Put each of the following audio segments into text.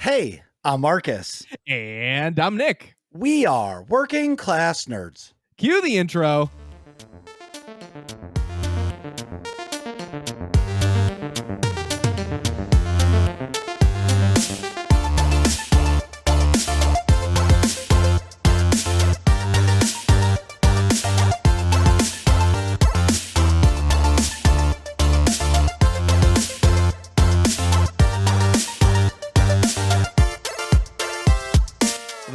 Hey, I'm Marcus. And I'm Nick. We are Working Class Nerds. Cue the intro.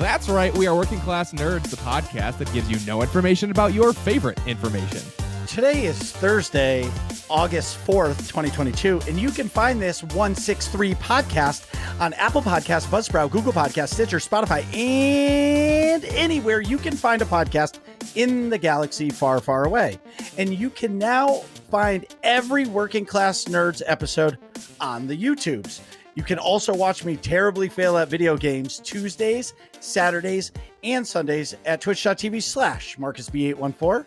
That's right, we are Working Class Nerds, the podcast that gives you no information about your favorite information. Today is Thursday, August 4th, 2022, and you can find this 163 podcast on Apple Podcasts, Buzzsprout, Google Podcasts, Stitcher, Spotify, and anywhere you can find a podcast in the galaxy far, far away. And you can now find every Working Class Nerds episode on the YouTubes. You can also watch me terribly fail at video games Tuesdays, Saturdays, and Sundays at twitch.tv/MarcusB814.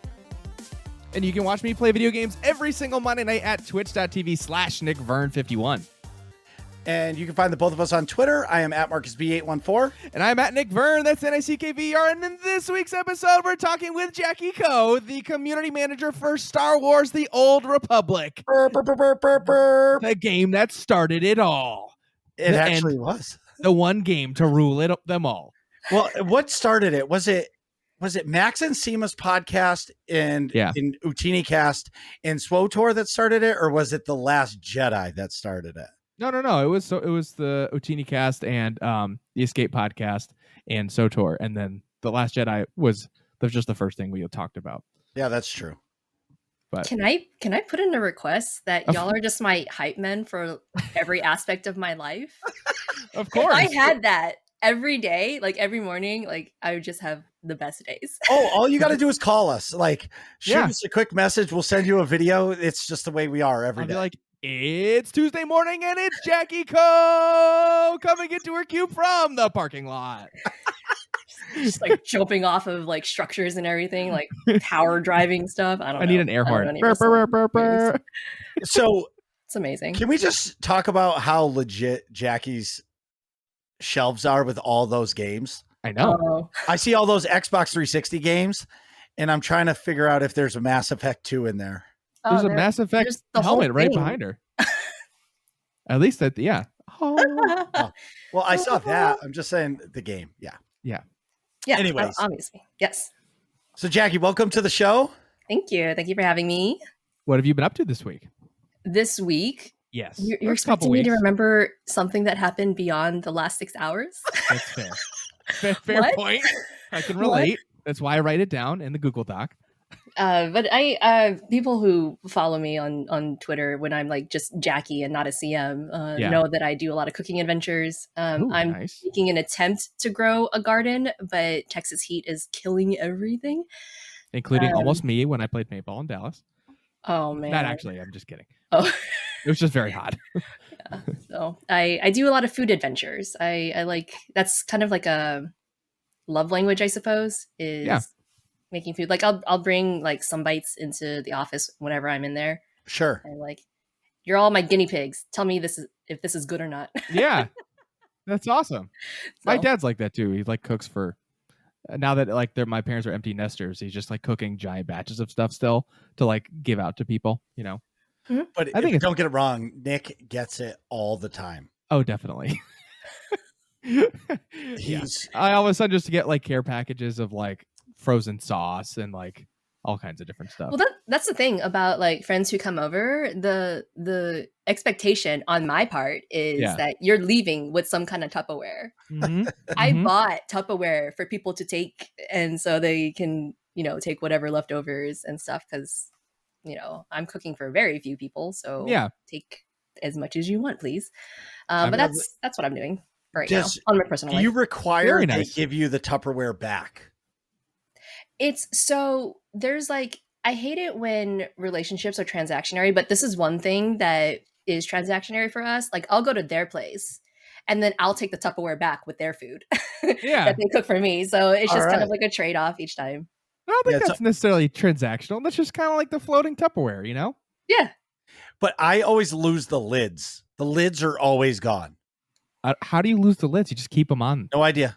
And you can watch me play video games every single Monday night at twitch.tv/NickVern51. And you can find the both of us on Twitter. I am at MarcusB814. And I'm at Nick Vern, that's NICKVR. And in this week's episode, we're talking with Jackie Coe, the community manager for Star Wars The Old Republic. The game that started it all. It actually was. The one game to rule them all. Well, what started it? Was it Max and Seema's podcast and in Utini Cast and SWTOR that started it, or was it The Last Jedi that started it? No. It was the Utini Cast and the Escape podcast and SWTOR, and then The Last Jedi was just the first thing we talked about. Yeah, that's true. But can I put in a request that y'all are just my hype men for every aspect of my life? Of course. If I had that every day, like every morning, like I would just have the best days. Oh, all you got to do is call us. Like, shoot us a quick message. We'll send you a video. It's just the way we are every day. Like, it's Tuesday morning and it's Jackie Coe coming into her cube from the parking lot. Just like jumping off of like structures and everything, like tower driving stuff. I need an air horn. So it's amazing. Can we just talk about how legit Jackie's shelves are with all those games? I know. I see all those Xbox 360 games, and I'm trying to figure out if there's a Mass Effect 2 in there. There's a Mass Effect helmet right behind her. At least that, yeah. Well, I saw that. I'm just saying the game. Yeah. Yeah. Anyways, obviously. Yes. So Jackie, welcome to the show. Thank you. Thank you for having me. What have you been up to this week? This week? Yes. You're expecting me to remember something that happened beyond the last 6 hours? That's fair. Fair point. I can relate. That's why I write it down in the Google Doc. But I people who follow me on Twitter when I'm like just Jackie and not a CM know that I do a lot of cooking adventures. I'm making an attempt to grow a garden, but Texas heat is killing everything, including almost me when I played paintball in Dallas. Oh man, not actually. I'm just kidding. Oh, it was just very hot. Yeah, so I do a lot of food adventures. I like, that's kind of like a love language, I suppose. Making food. Like I'll bring like some bites into the office whenever I'm in there. Sure. And like, you're all my guinea pigs. Tell me if this is good or not. Yeah. That's awesome. My dad's like that too. He like cooks for, now that like my parents are empty nesters, he's just like cooking giant batches of stuff still to like give out to people, you know. Mm-hmm. But I think don't get it wrong, Nick gets it all the time. Oh, definitely. I all of a sudden just get like care packages of like frozen sauce and like all kinds of different stuff. Well, that's the thing about like friends who come over. The expectation on my part is that you're leaving with some kind of Tupperware. Mm-hmm. I bought Tupperware for people to take, and so they can, take whatever leftovers and stuff, because I'm cooking for very few people, so take as much as you want, please. But that's what I'm doing right now on my personal life. Do you require they give you the Tupperware back? It's so there's like, I hate it when relationships are transactionary, but this is one thing that is transactionary for us. Like I'll go to their place and then I'll take the Tupperware back with their food that they cook for me. So it's just kind of like a trade-off each time. I don't think that's necessarily transactional. That's just kind of like the floating Tupperware, you know? Yeah. But I always lose the lids. The lids are always gone. How do you lose the lids? You just keep them on. No idea.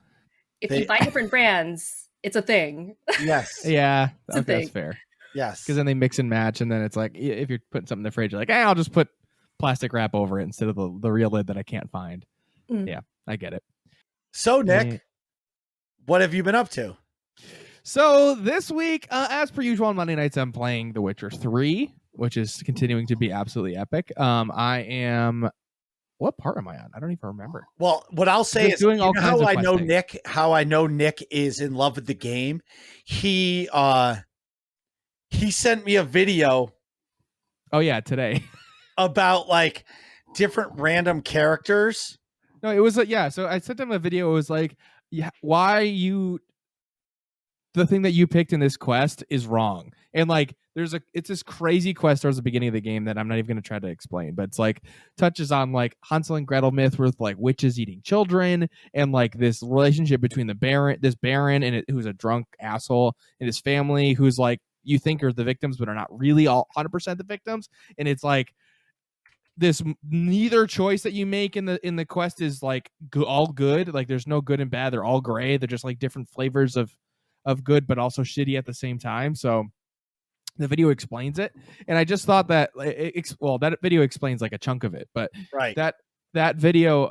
If you buy different brands, it's a thing. Yes. Yeah, It's a okay, that's thing. fair. Yes. Because then they mix and match, and then it's like if you're putting something in the fridge, you're like, hey, I'll just put plastic wrap over it instead of the real lid that I can't find. Yeah, I get it. So, Nick, what have you been up to? So this week, as per usual on Monday nights, I'm playing The Witcher 3, which is continuing to be absolutely epic. I am... What part am I on? I don't even remember. Well, what I'll say is, doing all kinds of how I know questing. Nick, how I know Nick is in love with the game. He sent me a video. Oh yeah, today. About like different random characters. No, it was so I sent him a video. It was like, why the thing that you picked in this quest is wrong. And like it's this crazy quest towards the beginning of the game that I'm not even going to try to explain, but it's like touches on like Hansel and Gretel myth with like witches eating children, and like this relationship between this Baron and who's a drunk asshole, and his family, who's like you think are the victims but are not really all 100% the victims. And it's like this neither choice that you make in the quest is like all good. Like there's no good and bad. They're all gray. They're just like different flavors of good, but also shitty at the same time. So the video explains it, and I just thought that that video explains like a chunk of it, but right. that video,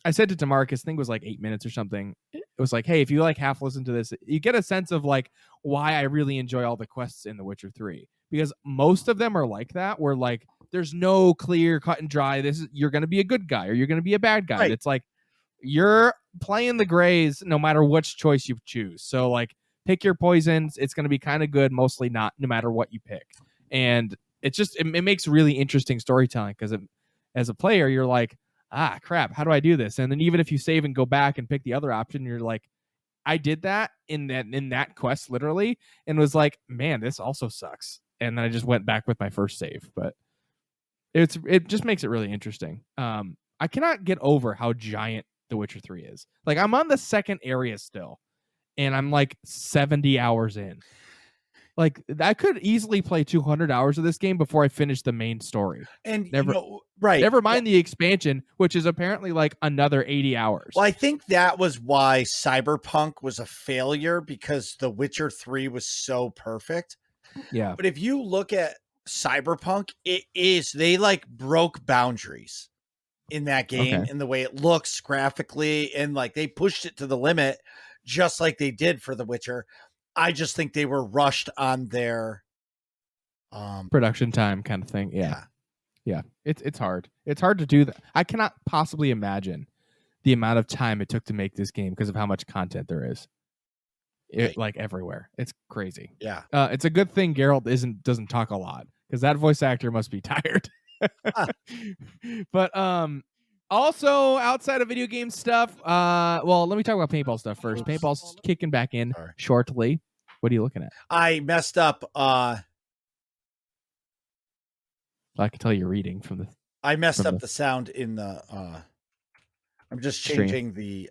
I sent it to Marcus. I think it was like 8 minutes or something. It was like, hey, if you like half listen to this, you get a sense of like why I really enjoy all the quests in The Witcher 3, because most of them are like that, where like there's no clear cut and dry. You're going to be a good guy or you're going to be a bad guy. Right. It's like you're playing the grays no matter which choice you choose. So like pick your poisons. It's going to be kind of good, mostly not, no matter what you pick. And it's just it makes really interesting storytelling, because as a player you're like, crap, how do I do this? And then even if you save and go back and pick the other option, you're like, I did that in that quest literally, and was like, man, this also sucks. And then I just went back with my first save. But it just makes it really interesting. I cannot get over how giant The Witcher 3 is. Like I'm on the second area still, and I'm like 70 hours in. Like I could easily play 200 hours of this game before I finish the main story. And never mind the expansion, which is apparently like another 80 hours. Well, I think that was why Cyberpunk was a failure, because The Witcher 3 was so perfect. Yeah. But if you look at Cyberpunk, they like broke boundaries in that game, in the way it looks graphically, and like they pushed it to the limit, just like they did for The Witcher. I just think they were rushed on their production time kind of thing. Yeah. It's hard. It's hard to do that. I cannot possibly imagine the amount of time it took to make this game because of how much content there is. Like everywhere. It's crazy. Yeah. It's a good thing Geralt doesn't talk a lot, because that voice actor must be tired. But also outside of video game stuff, well, let me talk about paintball stuff first. Paintball's kicking back in shortly. What are you looking at? I messed up. I can tell you're reading from the. I messed up the sound in the. I'm just changing the.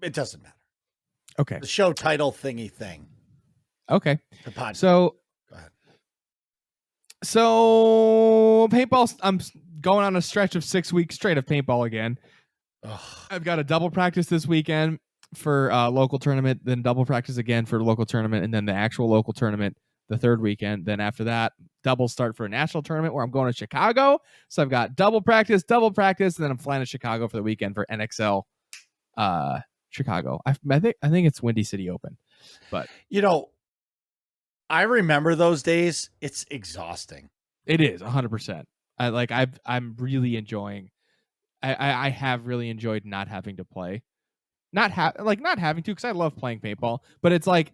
It doesn't matter. Okay. The show title thingy thing. Okay. The podcast. So. Go ahead. So paintball. I'm going on a stretch of 6 weeks straight of paintball again. Ugh. I've got a double practice this weekend for local tournament, then double practice again for local tournament, and then the actual local tournament the third weekend. Then after that, double start for a national tournament where I'm going to Chicago. So I've got double practice, and then I'm flying to Chicago for the weekend for NXL Chicago. I think it's Windy City Open. But I remember those days. It's exhausting. It is 100%. I'm really enjoying. I have really enjoyed not having to play. Not having to, because I love playing paintball, but it's like,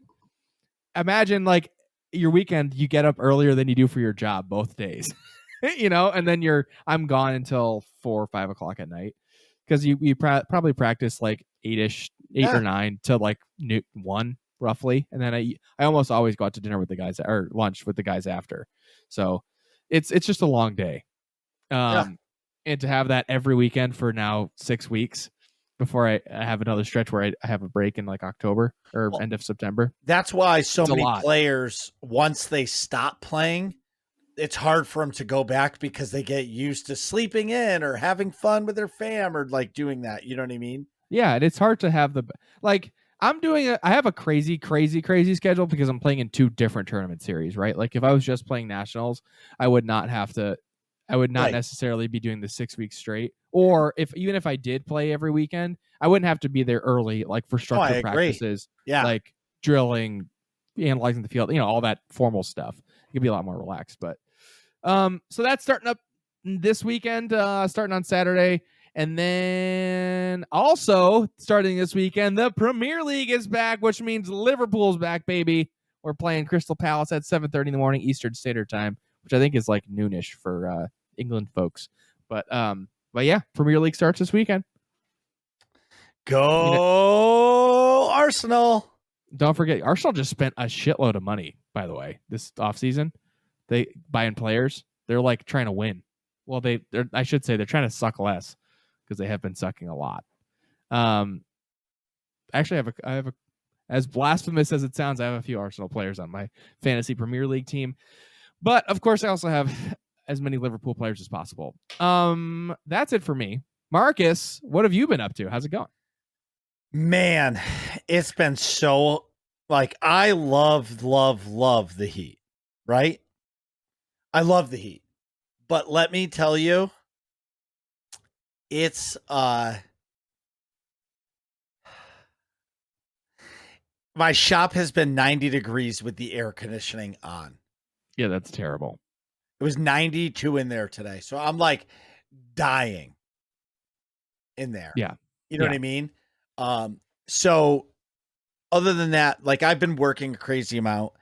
imagine like your weekend, you get up earlier than you do for your job both days, and then I'm gone until 4 or 5 o'clock at night, because you probably practice like 8 or 9 to like 1 roughly, and then I almost always go out to dinner with the guys, or lunch with the guys after. So it's just a long day, and to have that every weekend for now 6 weeks before I have another stretch where I have a break in like October or end of September. That's why so many players, once they stop playing, it's hard for them to go back because they get used to sleeping in or having fun with their fam or like doing that. You know what I mean? Yeah, and it's hard to have like I have a crazy schedule because I'm playing in 2 different tournament series, right? Like if I was just playing nationals, I would not Right. necessarily be doing the 6 weeks straight. Or even if I did play every weekend, I wouldn't have to be there early, like for I structured agree. practices, Yeah. like drilling, analyzing the field, all that formal stuff. It could be a lot more relaxed. But so that's starting up this weekend, starting on Saturday. And then also starting this weekend, the Premier League is back, which means Liverpool's back, baby. We're playing Crystal Palace at 7:30 in the morning Eastern Standard Time, which I think is like noonish for England folks. But yeah, Premier League starts this weekend. Go Arsenal. Don't forget, Arsenal just spent a shitload of money, by the way, this offseason. They buying players. They're like trying to win. Well, I should say they're trying to suck less because they have been sucking a lot. Actually, I have a as blasphemous as it sounds, I have a few Arsenal players on my fantasy Premier League team. But of course, I also have as many Liverpool players as possible. That's it for me. Marcus, what have you been up to? How's it going? Man, it's been so like I love the Heat, right? I love the Heat. But let me tell you, it's my shop has been 90 degrees with the air conditioning on. Yeah, that's terrible. It was 92 in there today. So I'm like dying in there. Yeah. You know what I mean? So other than that, like I've been working a crazy amount.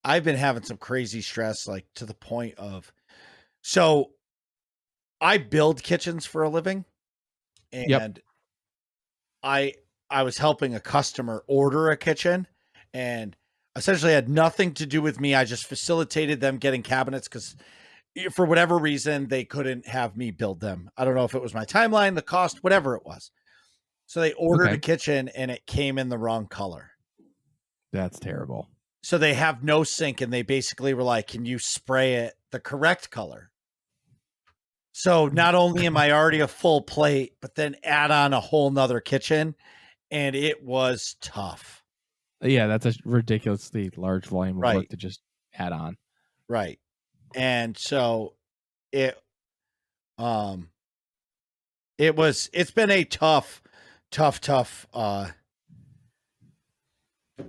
I've been having some crazy stress, like to the point of, so I build kitchens for a living, and I was helping a customer order a kitchen, and essentially had nothing to do with me. I just facilitated them getting cabinets because for whatever reason, they couldn't have me build them. I don't know if it was my timeline, the cost, whatever it was. So they ordered a kitchen and it came in the wrong color. That's terrible. So they have no sink, and they basically were like, can you spray it the correct color? So not only am I already a full plate, but then add on a whole nother kitchen, and it was tough. Yeah, that's a ridiculously large volume of work to just add on. Right. And so it's been a tough,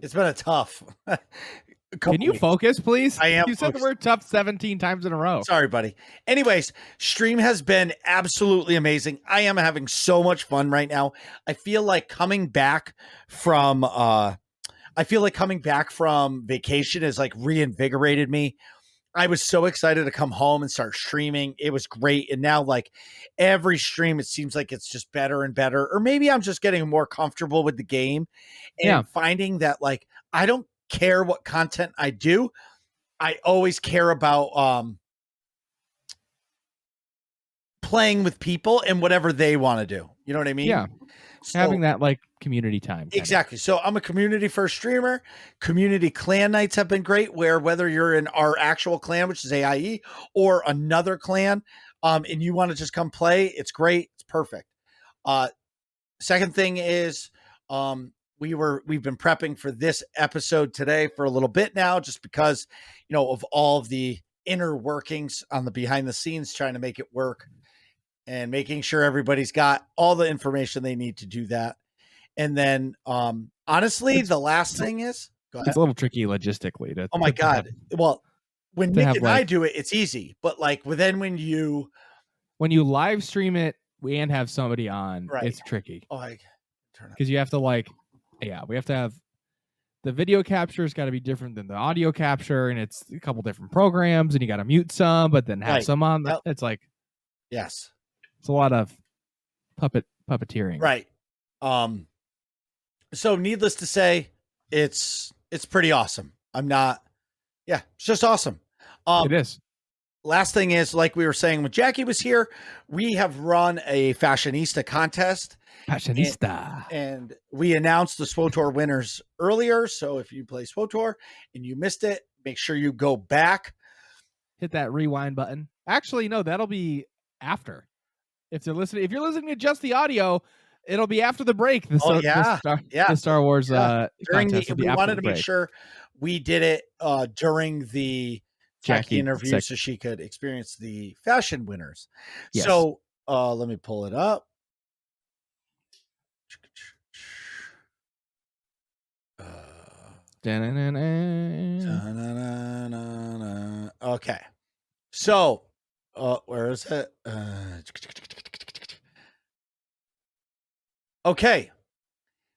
it's been a tough. Can you focus, please? I am. You said the word tough 17 times in a row. Sorry, buddy. Anyways, stream has been absolutely amazing. I am having so much fun right now. I feel like coming back from vacation has like reinvigorated me. I was so excited to come home and start streaming. It was great. And now like every stream, it seems like it's just better and better. Or maybe I'm just getting more comfortable with the game and finding that like, I don't care what content I do. I always care about playing with people and whatever they want to do. You know what I mean? Yeah. So, having that like community time. Exactly. So I'm a community first streamer. Community clan nights have been great, where whether you're in our actual clan, which is AIE, or another clan, and you want to just come play, it's great. It's perfect. Second thing is we've been prepping for this episode today for a little bit now, just because, of all of the inner workings on the behind the scenes, trying to make it work and making sure everybody's got all the information they need to do that. And then, honestly, the last thing is, it's a little tricky logistically. Oh my God. Well, when Nick and I do it, it's easy, but like when you live stream it and have somebody on, it's tricky. Oh, I turn because you have to we have to have the video capture has got to be different than the audio capture, and it's a couple different programs, and you got to mute some, but then have some on. It's like, yes, it's a lot of puppeteering. Right. So needless to say, it's pretty awesome. It's just awesome. It is. Last thing is, like we were saying when Jackie was here, we have run a fashionista contest. And we announced the SWTOR winners earlier. So if you play SWTOR and you missed it, make sure you go back hit that rewind button. Actually, no, that'll be after. If you're listening to just the audio, it'll be after the break. The Star Wars during contest. we wanted to make sure we did it during the Jackie interview so she could experience the fashion winners. Yes. So let me pull it up. Okay. So where is it? Okay.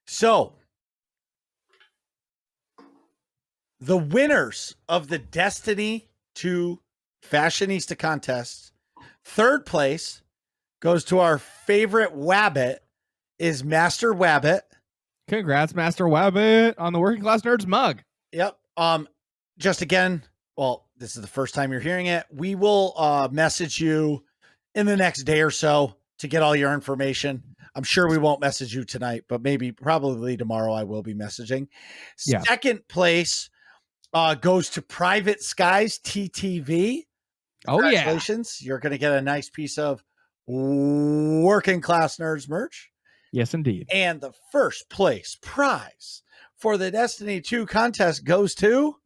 So the winners of the Destiny 2 Fashionista contest, third place goes to our favorite Wabbit, is Master Wabbit. Congrats, Master Wabbit, on the Working Class Nerds mug. Yep. Just again, well, this is the first time you're hearing it. We will message you in the next day or so to get all your information. I'm sure we won't message you tonight, but probably tomorrow I will be messaging. Yeah. Second place goes to Private Skies TTV. Congratulations. You're going to get a nice piece of Working Class Nerds merch. Yes, indeed. And the first place prize for the Destiny 2 contest goes to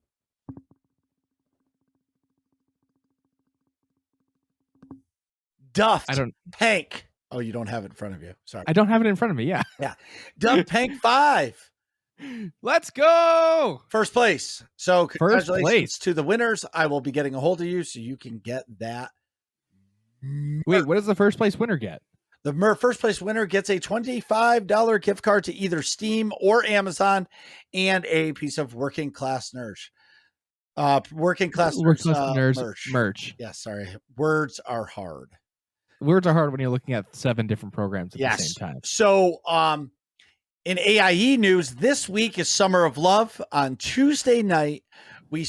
Duff Pank. Oh, you don't have it in front of you. Sorry. I don't have it in front of me. Yeah. Yeah. Duff Pank 5. Let's go. First place. So congratulations to the winners. I will be getting a hold of you so you can get that. Wait, what does the first place winner get? The first place winner gets a $25 gift card to either Steam or Amazon and a piece of Working Class Nerds. Working Class Nerds merch. Yeah, sorry. Words are hard. Words are hard when you're looking at 7 different programs at the same time. So, in AIE news, this week is Summer of Love. On Tuesday night, we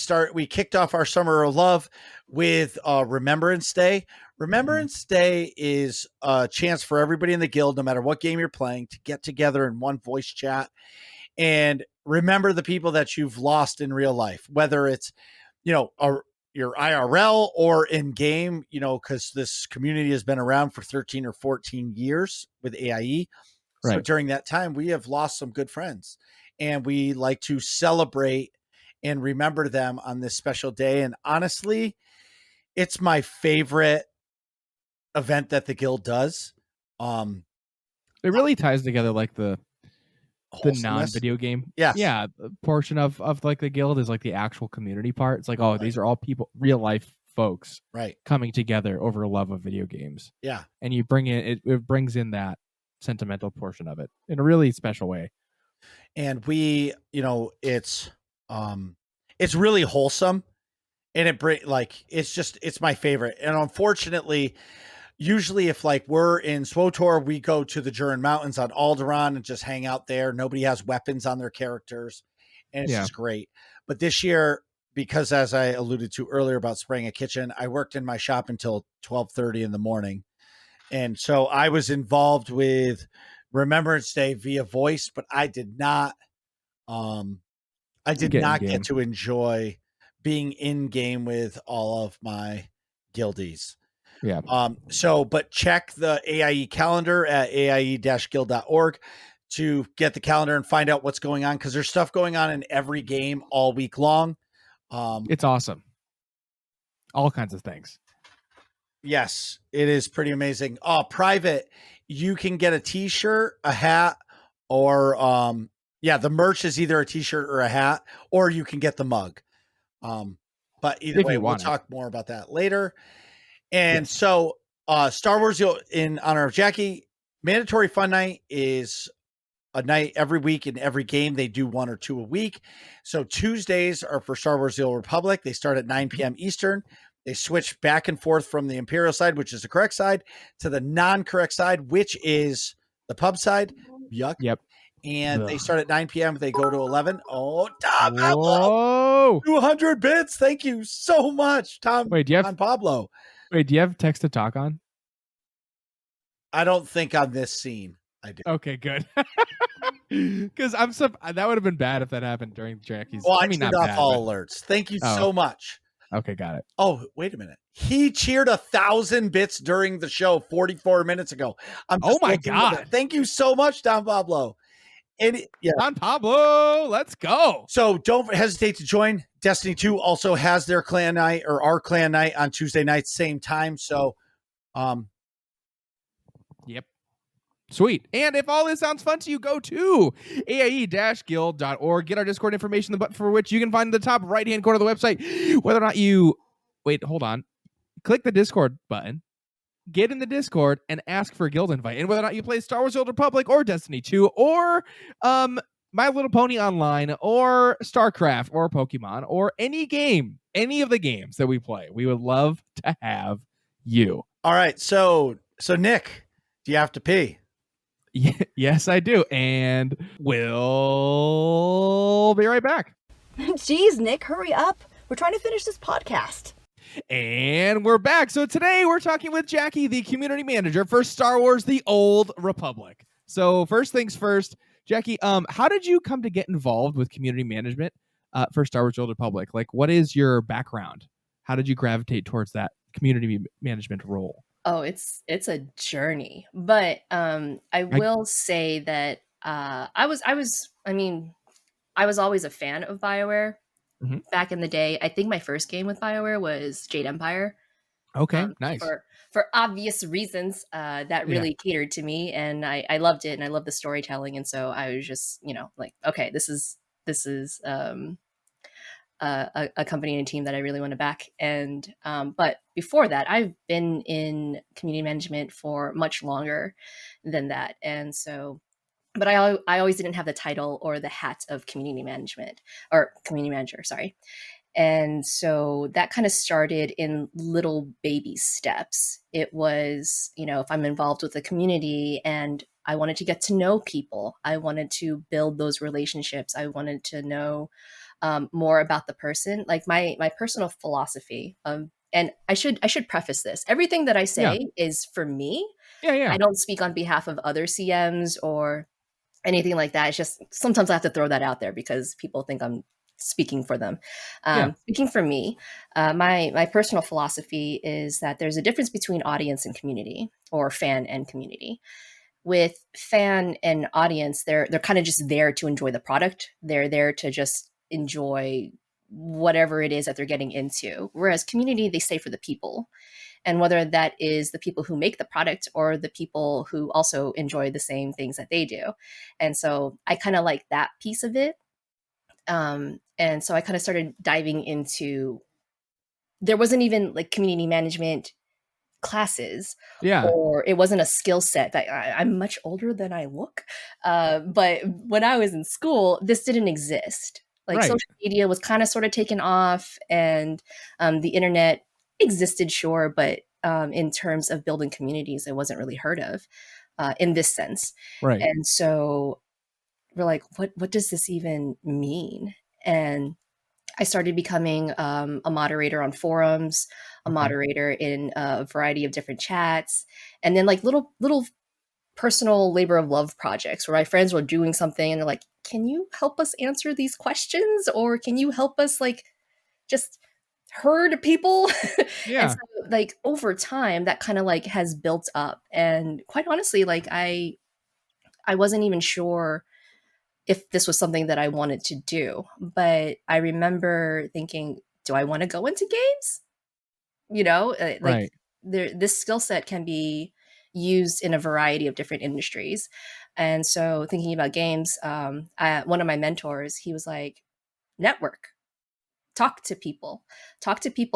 kicked off our Summer of Love with Remembrance Day. Remembrance Day is a chance for everybody in the guild, no matter what game you're playing, to get together in one voice chat and remember the people that you've lost in real life, whether it's, your IRL or in game, because this community has been around for 13 or 14 years with AIE. Right. So during that time, we have lost some good friends, and we like to celebrate and remember them on this special day. And honestly, it's my favorite event that the guild does. It really ties together like the non-video game portion of like the guild is like the actual community part. It's like, these are all people, real life folks, right, coming together over a love of video games. Yeah. And you bring in it brings in that sentimental portion of it in a really special way. And we, it's really wholesome, and it's my favorite. And unfortunately, usually if we're in SWTOR, we go to the Jurin Mountains on Alderaan and just hang out there. Nobody has weapons on their characters, and it's just great. But this year, because as I alluded to earlier about spraying a kitchen, I worked in my shop until 12:30 in the morning. And so I was involved with Remembrance Day via voice, but I did not get to enjoy being in game with all of my guildies. Yeah. But check the AIE calendar at aie-guild.org to get the calendar and find out what's going on, because there's stuff going on in every game all week long. It's awesome. All kinds of things. Yes, it is pretty amazing. Private, you can get a t-shirt, a hat, or the merch is either a t-shirt or a hat, or you can get the mug. But either way, we'll talk more about that later. And so Star Wars, in honor of Jackie, Mandatory Fun Night is a night every week in every game. They do 1 or 2 a week. So Tuesdays are for Star Wars: The Old Republic. They start at 9 p.m. Eastern. They switch back and forth from the Imperial side, which is the correct side, to the non-correct side, which is the pub side. Yuck. Yep. And they start at 9 p.m. They go to 11. Oh, Tom Pablo. 200 bits. Thank you so much, Tom. Wait, do you have Pablo? Wait, do you have text to talk on? I don't think on this scene I do. Okay, good. Because that would have been bad if that happened during Jackie's. Well, I turned off all alerts. Thank you so much. Okay, got it. Oh, wait a minute. He cheered 1,000 bits during the show 44 minutes ago. I'm Oh just my looking at it. God. Thank you so much, Don Pablo. And yeah. Don Pablo, let's go. So don't hesitate to join. Destiny 2 also has their clan night or our clan night on Tuesday nights, same time. So, yep. Sweet. And if all this sounds fun to you, go to aie-guild.org. Get our Discord information, the button for which you can find in the top right-hand corner of the website. Whether or not you... Wait, hold on. Click the Discord button. Get in the Discord and ask for a guild invite. And whether or not you play Star Wars: The Old Republic or Destiny 2 or My Little Pony Online or StarCraft or Pokemon or any game, any of the games that we play, we would love to have you. all right. So Nick, do you have to pee? Yes, I do. And we'll be right back. Jeez, Nick, hurry up. We're trying to finish this podcast. And we're back. So today we're talking with Jackie, the community manager for Star Wars: The Old Republic. So first things first, Jackie, how did you come to get involved with community management for Star Wars: The Old Republic? Like, what is your background? How did you gravitate towards that community management role? Oh, it's a journey, but I will say that I was always a fan of BioWare back in the day. I think my first game with BioWare was Jade Empire. Okay, nice. For obvious reasons, that really catered to me, and I loved it, and I loved the storytelling, and so I was just like, okay, this is a company and a team that I really want to back. And but before that, I've been in community management for much longer than that, and so. But I always didn't have the title or the hat of community management or community manager, sorry. And so that kind of started in little baby steps. It was, if I'm involved with a community and I wanted to get to know people, I wanted to build those relationships. I wanted to know more about the person. Like my personal philosophy. And I should preface this. Everything that I say is for me. Yeah. I don't speak on behalf of other CMs or anything like that. It's just sometimes I have to throw that out there because people think I'm speaking for them. Speaking for me, my personal philosophy is that there's a difference between audience and community, or fan and community. With fan and audience, they're kind of just there to enjoy the product. They're there to just enjoy whatever it is that they're getting into. Whereas community, they stay for the people. And whether that is the people who make the product or the people who also enjoy the same things that they do. And so I kind of like that piece of it. And so I kind of started diving into, there wasn't even like community management classes, or it wasn't a skill set that I'm much older than I look. But when I was in school, this didn't exist. Like social media was kind of sort of taken off, and the internet existed, sure, but in terms of building communities, it wasn't really heard of in this sense. Right. And so we're like, what does this even mean? And I started becoming a moderator on forums, a moderator in a variety of different chats, and then like little personal labor of love projects where my friends were doing something and they're like, can you help us answer these questions? Or can you help us like just herd people? And so like over time that kind of like has built up. And quite honestly, like I wasn't even sure if this was something that I wanted to do, but I remember thinking, do I want to go into games? This skill set can be used in a variety of different industries. And so thinking about games, one of my mentors, he was like, network, talk to people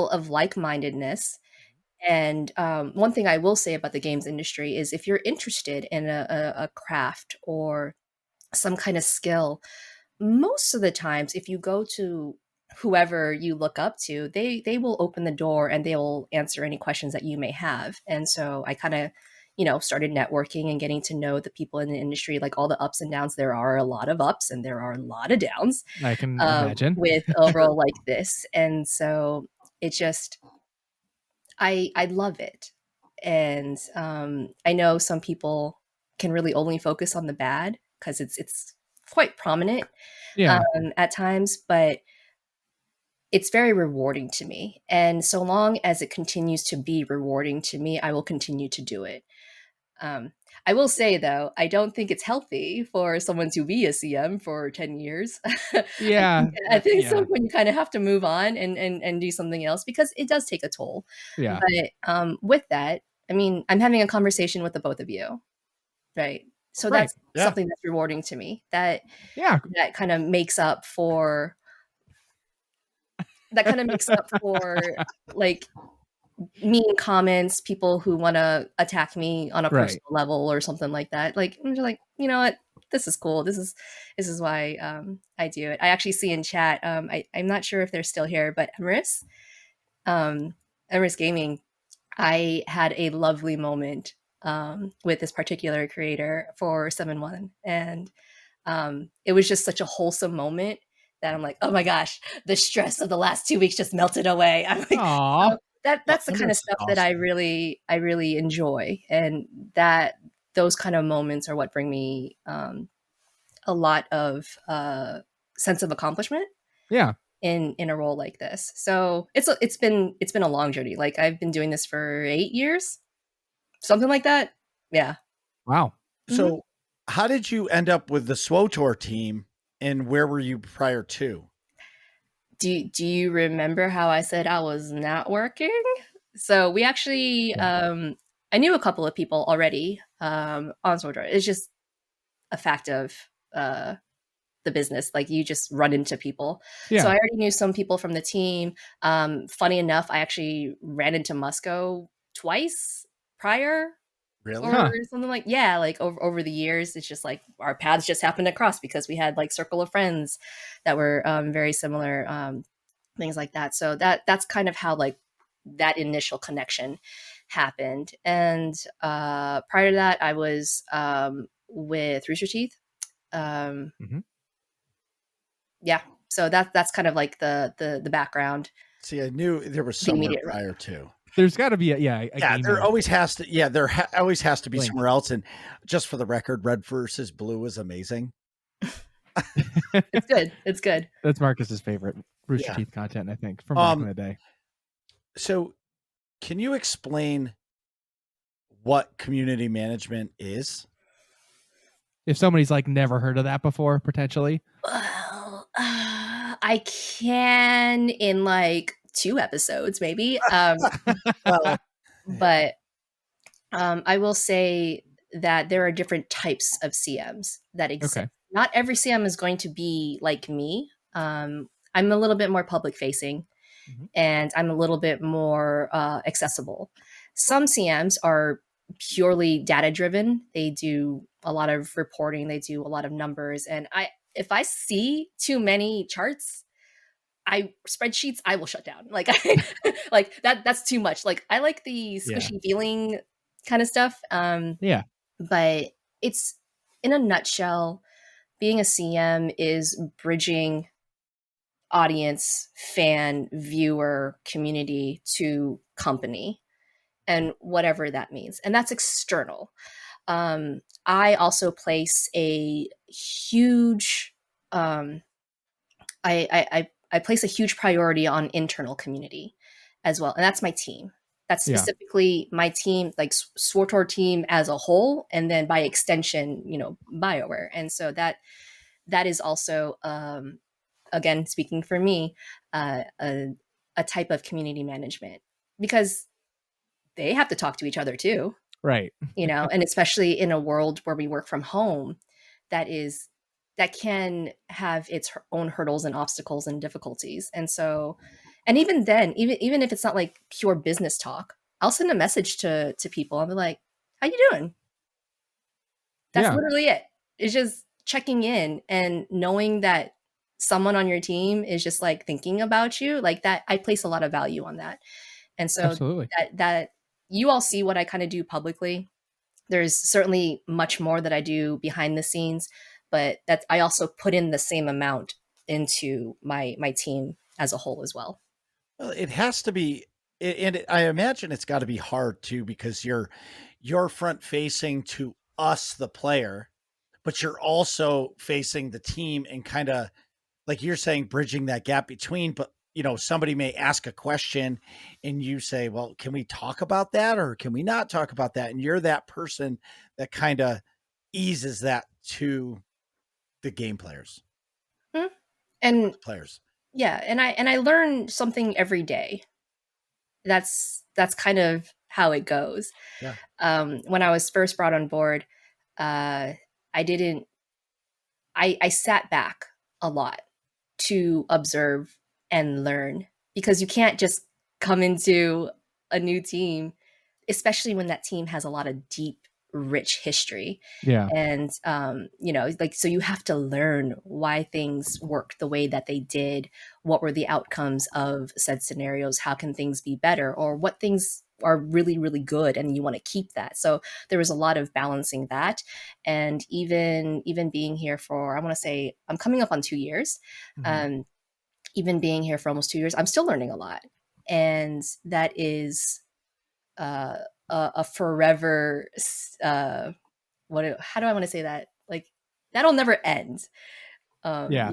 of like-mindedness. And one thing I will say about the games industry is if you're interested in a craft or some kind of skill, most of the times, if you go to whoever you look up to, they will open the door and they will answer any questions that you may have. And so I kind of, started networking and getting to know the people in the industry, like all the ups and downs. There are a lot of ups and there are a lot of downs. I can imagine with a role like this. And so it just, I love it. And I know some people can really only focus on the bad because it's quite prominent at times, but it's very rewarding to me. And so long as it continues to be rewarding to me, I will continue to do it. I will say, though, I don't think it's healthy for someone to be a CM for 10 years. Yeah. I think Yeah. some point you kind of have to move on and do something else because it does take a toll. Yeah. But with that, I mean, I'm having a conversation with the both of you, right? So Right. that's something that's rewarding to me. That kind of makes up for like mean comments, people who want to attack me on a personal level or something like that. Like, I'm just like, you know what? This is cool. This is why I do it. I actually see in chat. I'm not sure if they're still here, but Emrys Gaming, I had a lovely moment with this particular creator for 7-1, and it was just such a wholesome moment that I'm like, oh my gosh, the stress of the last 2 weeks just melted away. I'm like, oh, that's the kind of stuff that I really enjoy, and that those kind of moments are what bring me a lot of sense of accomplishment. Yeah. In a role like this. So it's been a long journey. Like, I've been doing this for 8 years, something like that. Yeah. Wow. So how did you end up with the SWTOR team, and where were you prior to? Do you remember how I said I was not working? So we actually, I knew a couple of people already on SWTOR. It's just a fact of the business. Like, you just run into people. So I already knew some people from the team. Funny enough, I actually ran into Musco twice prior. Really? Or something like, like over the years, it's just like our paths just happened to cross because we had like circle of friends that were very similar, things like that. So that's kind of how like that initial connection happened. And prior to that, I was with Rooster Teeth. Yeah. So that's kind of like the background. See, I knew there was somewhere prior to. There's got to be there always has to. Yeah, there always has to be somewhere else. And just for the record, Red versus Blue is amazing. It's good. It's good. That's Marcus's favorite Rooster Teeth content, I think, from back in the day. So, can you explain what community management is? If somebody's like never heard of that before, potentially. Well, I can in like 2 episodes, maybe. But I will say that there are different types of CMs that exist. Okay. Not every CM is going to be like me. I'm a little bit more public facing, and I'm a little bit more accessible. Some CMs are purely data driven. They do a lot of reporting. They do a lot of numbers. And if I see too many charts, spreadsheets, I will shut down. Like, like that's too much. Like, I like the squishy feeling kind of stuff. But it's, in a nutshell, being a CM is bridging audience, fan, viewer, community to company, and whatever that means. And that's external. I also place a huge, I place a huge priority on internal community as well. And that's my team. That's specifically my team, like SWTOR team as a whole. And then by extension, BioWare. And so that is also, again, speaking for me, a type of community management, because they have to talk to each other too. Right. And especially in a world where we work from home, that can have its own hurdles and obstacles and difficulties. And so, and even then, even if it's not like pure business talk, I'll send a message to people. I'll be like, how you doing? That's literally it. It's just checking in and knowing that someone on your team is just like thinking about you, like that. I place a lot of value on that. And so that you all see what I kind of do publicly. There's certainly much more that I do behind the scenes, but I also put in the same amount into my team as a whole as well. Well, it has to be, and I imagine it's got to be hard too, because you're front facing to us, the player, but you're also facing the team and kind of, like you're saying, bridging that gap between. But somebody may ask a question and you say, well, can we talk about that or can we not talk about that? And you're that person that kind of eases that to the game players. And the players. Yeah, and I learn something every day. That's kind of how it goes. Yeah. When I was first brought on board, I sat back a lot to observe and learn, because you can't just come into a new team, especially when that team has a lot of deep, rich history. Yeah. And so you have to learn why things worked the way that they did, what were the outcomes of said scenarios, how can things be better, or what things are really, really good and you want to keep that. So there was a lot of balancing that. And even being here for, I want to say, I'm coming up on 2 years. Even being here for almost 2 years, I'm still learning a lot. And that is a forever, how do I want to say that? Like, that'll never end. You're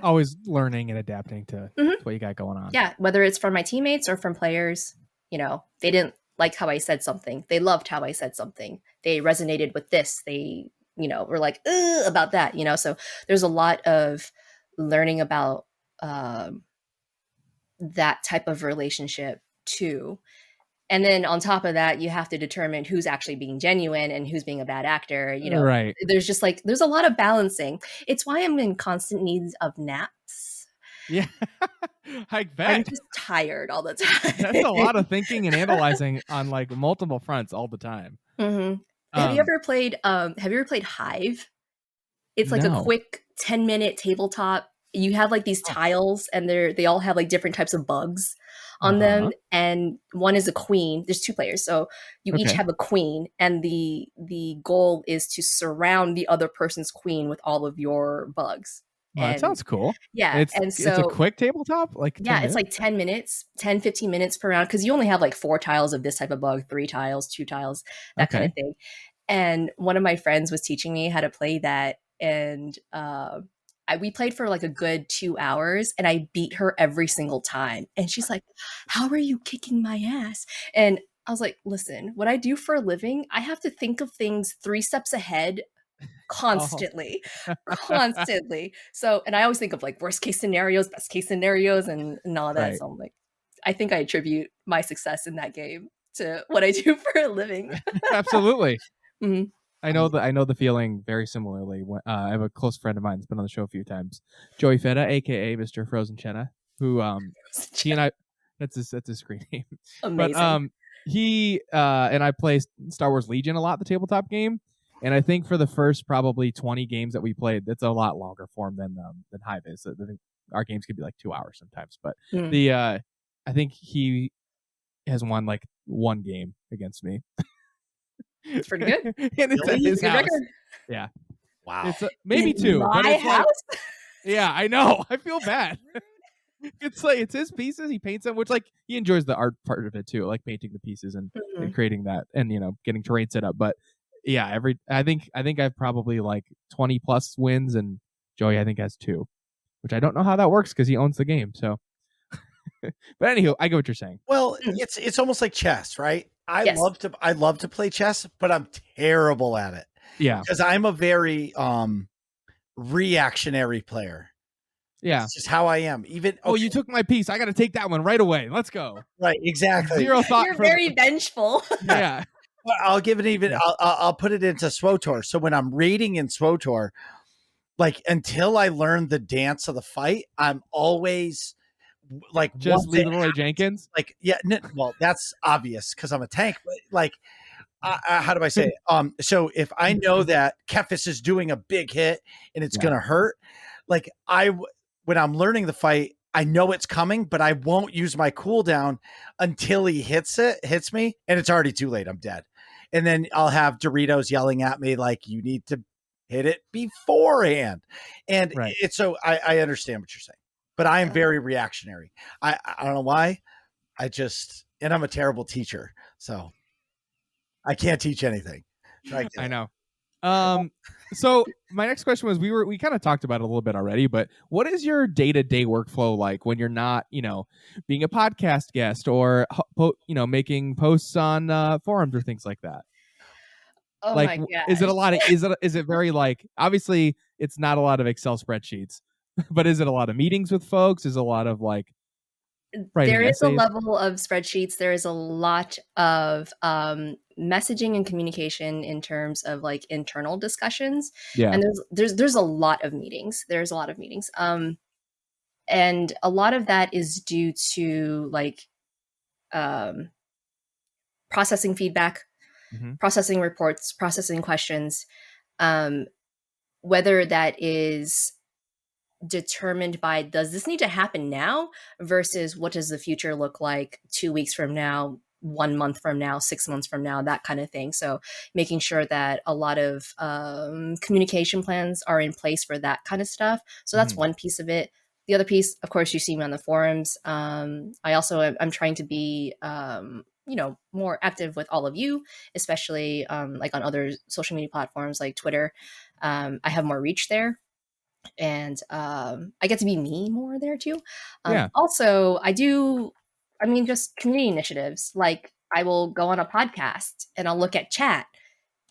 always learning and adapting to what you got going on. Yeah, whether it's from my teammates or from players, they didn't like how I said something. They loved how I said something. They resonated with this. They, were like, about that, So there's a lot of learning about that type of relationship too. And then on top of that, you have to determine who's actually being genuine and who's being a bad actor. Right. There's just there's a lot of balancing. It's why I'm in constant need of naps. Yeah. I bet. I'm just tired all the time. That's a lot of thinking and analyzing on like multiple fronts all the time. Have you ever played Hive? It's like a quick 10-minute tabletop. You have like these tiles and they all have like different types of bugs on them, and one is a queen. There's 2 players, so you each have a queen, and the goal is to surround the other person's queen with all of your bugs. Well, that sounds cool. Yeah. It's a quick tabletop? It's like 10 minutes, 10, 15 minutes per round, because you only have like 4 tiles of this type of bug, 3 tiles, 2 tiles, that kind of thing. And one of my friends was teaching me how to play that, and we played for like a good 2 hours, and I beat her every single time. And she's like, how are you kicking my ass? And I was like, listen, what I do for a living, I have to think of things 3 steps ahead constantly. So, and I always think of like worst case scenarios, best case scenarios, and all that. Right. So I'm like, I think I attribute my success in that game to what I do for a living. Absolutely. I know the feeling very similarly. I have a close friend of mine that's been on the show a few times, Joey Feta, aka Mr. Frozen Chenna, who he and I, that's his screen name. Amazing. But he and I play Star Wars Legion a lot, the tabletop game, and I think for the first probably 20 games that we played, that's a lot longer form than Hive is. I think our games could be like 2 hours sometimes, but I think he has won like 1 game against me. It's pretty good. And it's at his house. Yeah. Wow. It's maybe 2. My but it's house? Like, yeah, I know. I feel bad. It's like it's his pieces. He paints them, which like he enjoys the art part of it too, like painting the pieces and creating that, and getting terrain set up. But yeah, I think I've probably like 20 plus wins, and Joey I think has 2, which I don't know how that works because he owns the game. So, but anywho, I get what you're saying. Well, it's almost like chess, right? I love to play chess, but I'm terrible at it. Yeah, because I'm a very reactionary player. Yeah, it's just how I am. Even you took my piece. I got to take that one right away. Let's go. Right, exactly. 0 thought. You're very vengeful. Yeah. Well, I'll give it even. I'll put it into SWTOR. So when I'm raiding in SWTOR, like until I learn the dance of the fight, I'm always like just Leroy Jenkins. Like well, that's obvious because I'm a tank. But like, how do I say it? So if I know that Kefis is doing a big hit and it's gonna hurt, like when I'm learning the fight, I know it's coming, but I won't use my cooldown until he hits me, and it's already too late. I'm dead. And then I'll have Doritos yelling at me like, you need to hit it beforehand. And it's so I understand what you're saying, but I am very reactionary. I don't know why. And I'm a terrible teacher, so I can't teach anything. I know. So my next question was, we kind of talked about it a little bit already, but what is your day-to-day workflow like when you're not, being a podcast guest or making posts on forums or things like that? Oh Like, my is it a gosh. lot of is it very, like, obviously it's not a lot of Excel spreadsheets, but is it a lot of meetings with folks? Is it a lot of, like, writing There is a essays? level of spreadsheets. There is a lot of messaging and communication in terms of like internal discussions. Yeah. And there's a lot of meetings. There's a lot of meetings. And a lot of that is due to like um, processing feedback, Mhm. processing reports, processing questions, um, whether that is determined by does this need to happen now versus what does the future look like 2 weeks from now, 1 month from now, 6 months from now, that kind of thing. So making sure that a lot of communication plans are in place for that kind of stuff. So that's one piece of it. The other piece, of course, you see me on the forums. I also I'm trying to be more active with all of you, especially like on other social media platforms like Twitter. I have more reach there, and I get to be me more there too. Yeah. Also, just community initiatives. Like I will go on a podcast and I'll look at chat,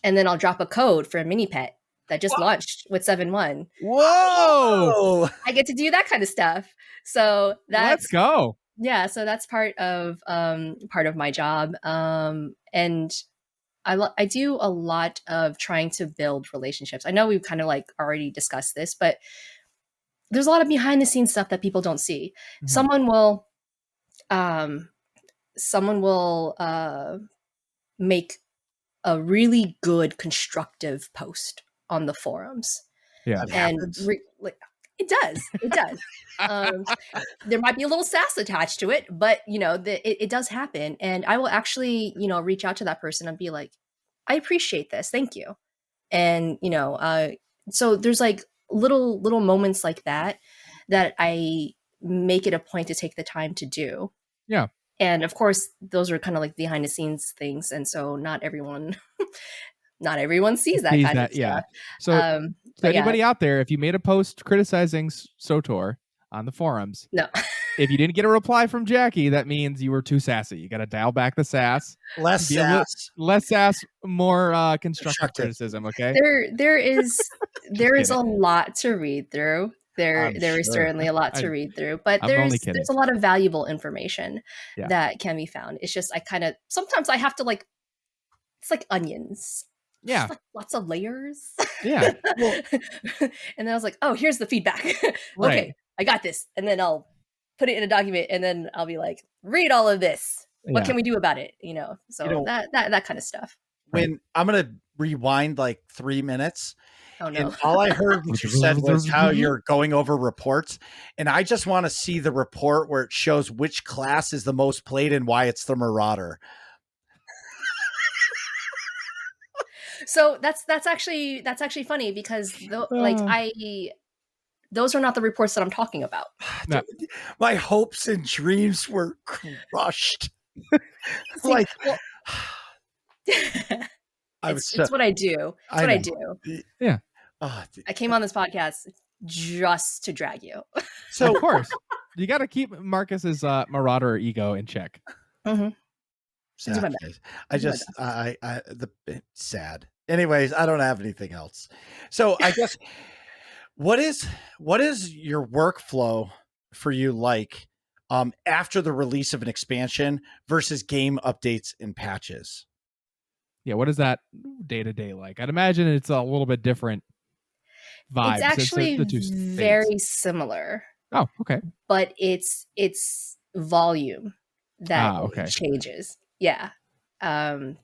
and then I'll drop a code for a mini pet that just launched with 7.1. Whoa! Oh, I get to do that kind of stuff. So Let's go. yeah. So that's part of my job, and I do a lot of trying to build relationships. I know we've kind of like already discussed this, but there's a lot of behind the scenes stuff that people don't see. Mhm. Someone will make a really good constructive post on the forums. Yeah. that And happens. it does. There might be a little sass attached to it, but it does happen. And I will actually, reach out to that person and be like, I appreciate this. Thank you. And, so there's like little moments like that I make it a point to take the time to do. Yeah. And of course, those are kind of like behind the scenes things. And so not everyone sees that kind of Yeah. stuff. So But yeah, anybody out there, if you made a post criticizing SWTOR on the forums, no. if you didn't get a reply from Jackie, that means you were too sassy. You got to dial back the sass. Less Be a little- sass. less sass, more constructive Constructive. criticism. Okay. There is kidding. a lot to read through. There I'm is sure. certainly a lot to read through, but I'm only kidding. there's a lot of valuable information Yeah. that can be found. It's just sometimes I have to like, it's like onions. Yeah. Just like lots of layers. Yeah. And then I was like, oh, here's the feedback. Right. Okay, I got this. And then I'll put it in a document, and then I'll be like, read all of this. What Yeah. can we do about it? So that kind of stuff. When I'm gonna rewind like 3 minutes, Oh no. and all I heard what you said was how you're going over reports, and I just want to see the report where it shows which class is the most played and why it's the Marauder. So that's actually funny because those are not the reports that I'm talking about. No. My hopes and dreams were crushed. See, Like, well, it's what I do. It's what I do. Yeah. Oh, I came on this podcast just to drag you. so Of course, you got to keep Marcus's Marauder ego in check. Mm-hmm. sad. I just sad. Anyways, I don't have anything else. So I guess what is your workflow for you like after the release of an expansion versus game updates and patches? Yeah, what is that day to day like? I'd imagine it's a little bit different vibes. It's actually the two very things. similar, Oh, okay. but it's volume that okay. changes. Yeah. And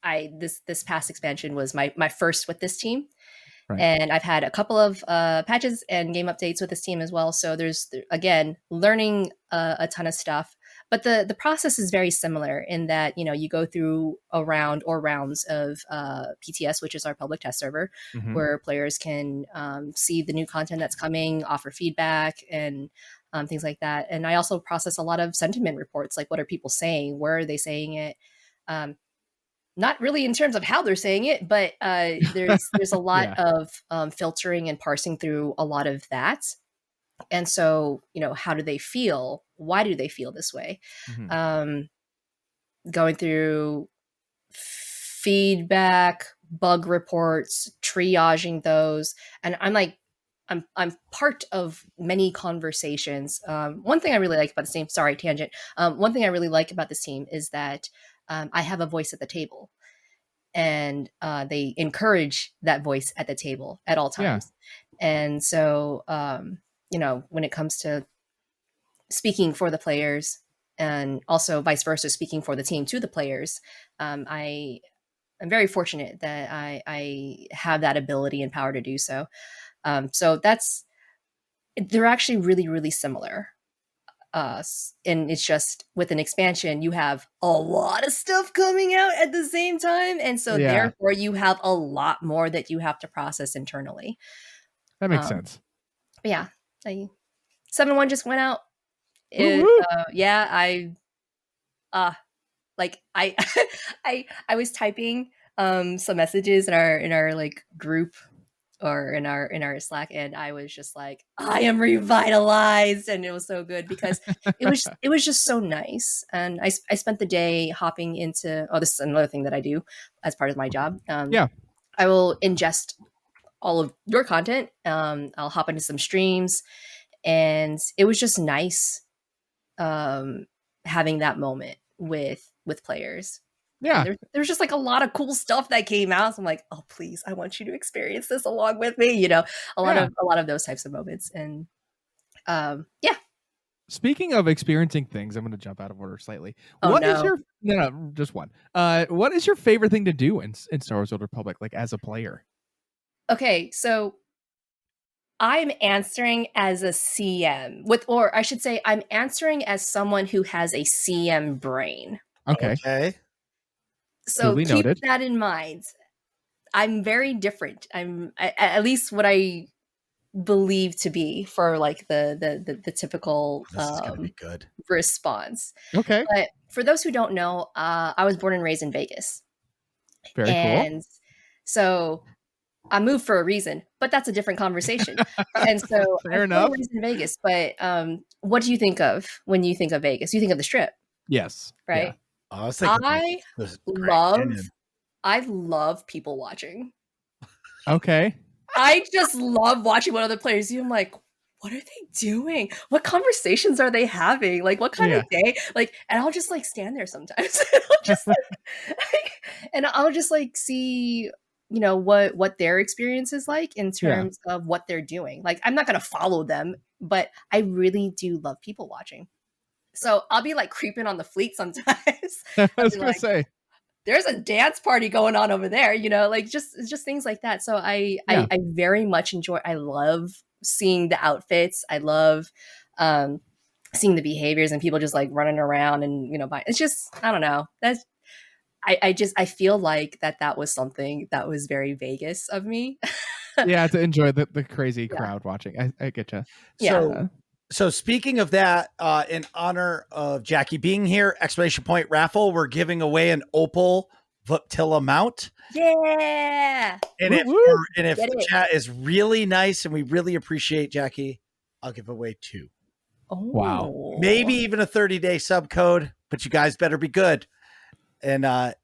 I this past expansion was my first with this team. Right. And I've had a couple of patches and game updates with this team as well. So there's, again, learning a ton of stuff. But the process is very similar in that, you go through a round or rounds of PTS, which is our public test server, Mhm. where players can see the new content that's coming, offer feedback, and things like that. And I also process a lot of sentiment reports, like what are people saying? Where are they saying it? not really in terms of how they're saying it, but there's a lot Yeah. of filtering and parsing through a lot of that. And so, how do they feel? Why do they feel this way? Mhm. Going through feedback, bug reports, triaging those. And I'm part of many conversations. One thing I really like about this team, sorry, tangent. One thing I really like about this team is that I have a voice at the table, and they encourage that voice at the table at all Yeah. times. And so, when it comes to speaking for the players, and also vice versa, speaking for the team to the players, I'm very fortunate that I have that ability and power to do so. So they're actually really, really similar. And it's just with an expansion, you have a lot of stuff coming out at the same time. And so Yeah. therefore you have a lot more that you have to process internally. That makes sense. But yeah, 7.1 just went out. Woo-hoo. Yeah, I I was typing some messages in our like group, or in our Slack, and I was just like, I am revitalized, and it was so good because it was just so nice. And I spent the day hopping into, this is another thing that I do as part of my job. Yeah. I will ingest all of your content. I'll hop into some streams, and it was just nice having that moment with players. Yeah. And there's just like a lot of cool stuff that came out. So I'm like, oh, please, I want you to experience this along with me. A lot of those types of moments. And yeah. Speaking of experiencing things, I'm going to jump out of order slightly. Oh, What is no. your no, just one. What is your favorite thing to do in Star Wars: Old Republic, like as a player? Okay, so I'm answering as a CM or I should say, I'm answering as someone who has a CM brain. Okay. So Duly keep noted. that in mind. I'm very different. At least what I believe to be for like the typical This is gonna be good. response. Okay. But for those who don't know, I was born and raised in Vegas. Very cool. And so I moved for a reason, but that's a different conversation. And so Fair I'm born enough. and raised in Vegas, but what do you think of when you think of Vegas? You think of the Strip, Yes. right? Yeah. I was thinking I love people watching. Okay. I just love watching what other players do. I'm like, what are they doing? What conversations are they having? Like, what kind of day? Like, and I'll just like stand there sometimes. And I'll just like see, what their experience is like in terms of what they're doing. Like, I'm not gonna follow them, but I really do love people watching. So I'll be like creeping on the fleet sometimes. I was be gonna like, say. there's a dance party going on over there, like just things like that. So I very much enjoy. I love seeing the outfits. I love seeing the behaviors and people just like running around and it's just, I don't know. That's I feel like that was something that was very Vegas of me. Yeah, to enjoy the crazy crowd watching. I get you. Yeah. So speaking of that, in honor of Jackie being here, exclamation point raffle, we're giving away an Opal Votilla mount. Yeah. And if the chat is really nice and we really appreciate Jackie, I'll give away 2. Oh. Wow. Maybe even a 30-day sub code, but you guys better be good. And and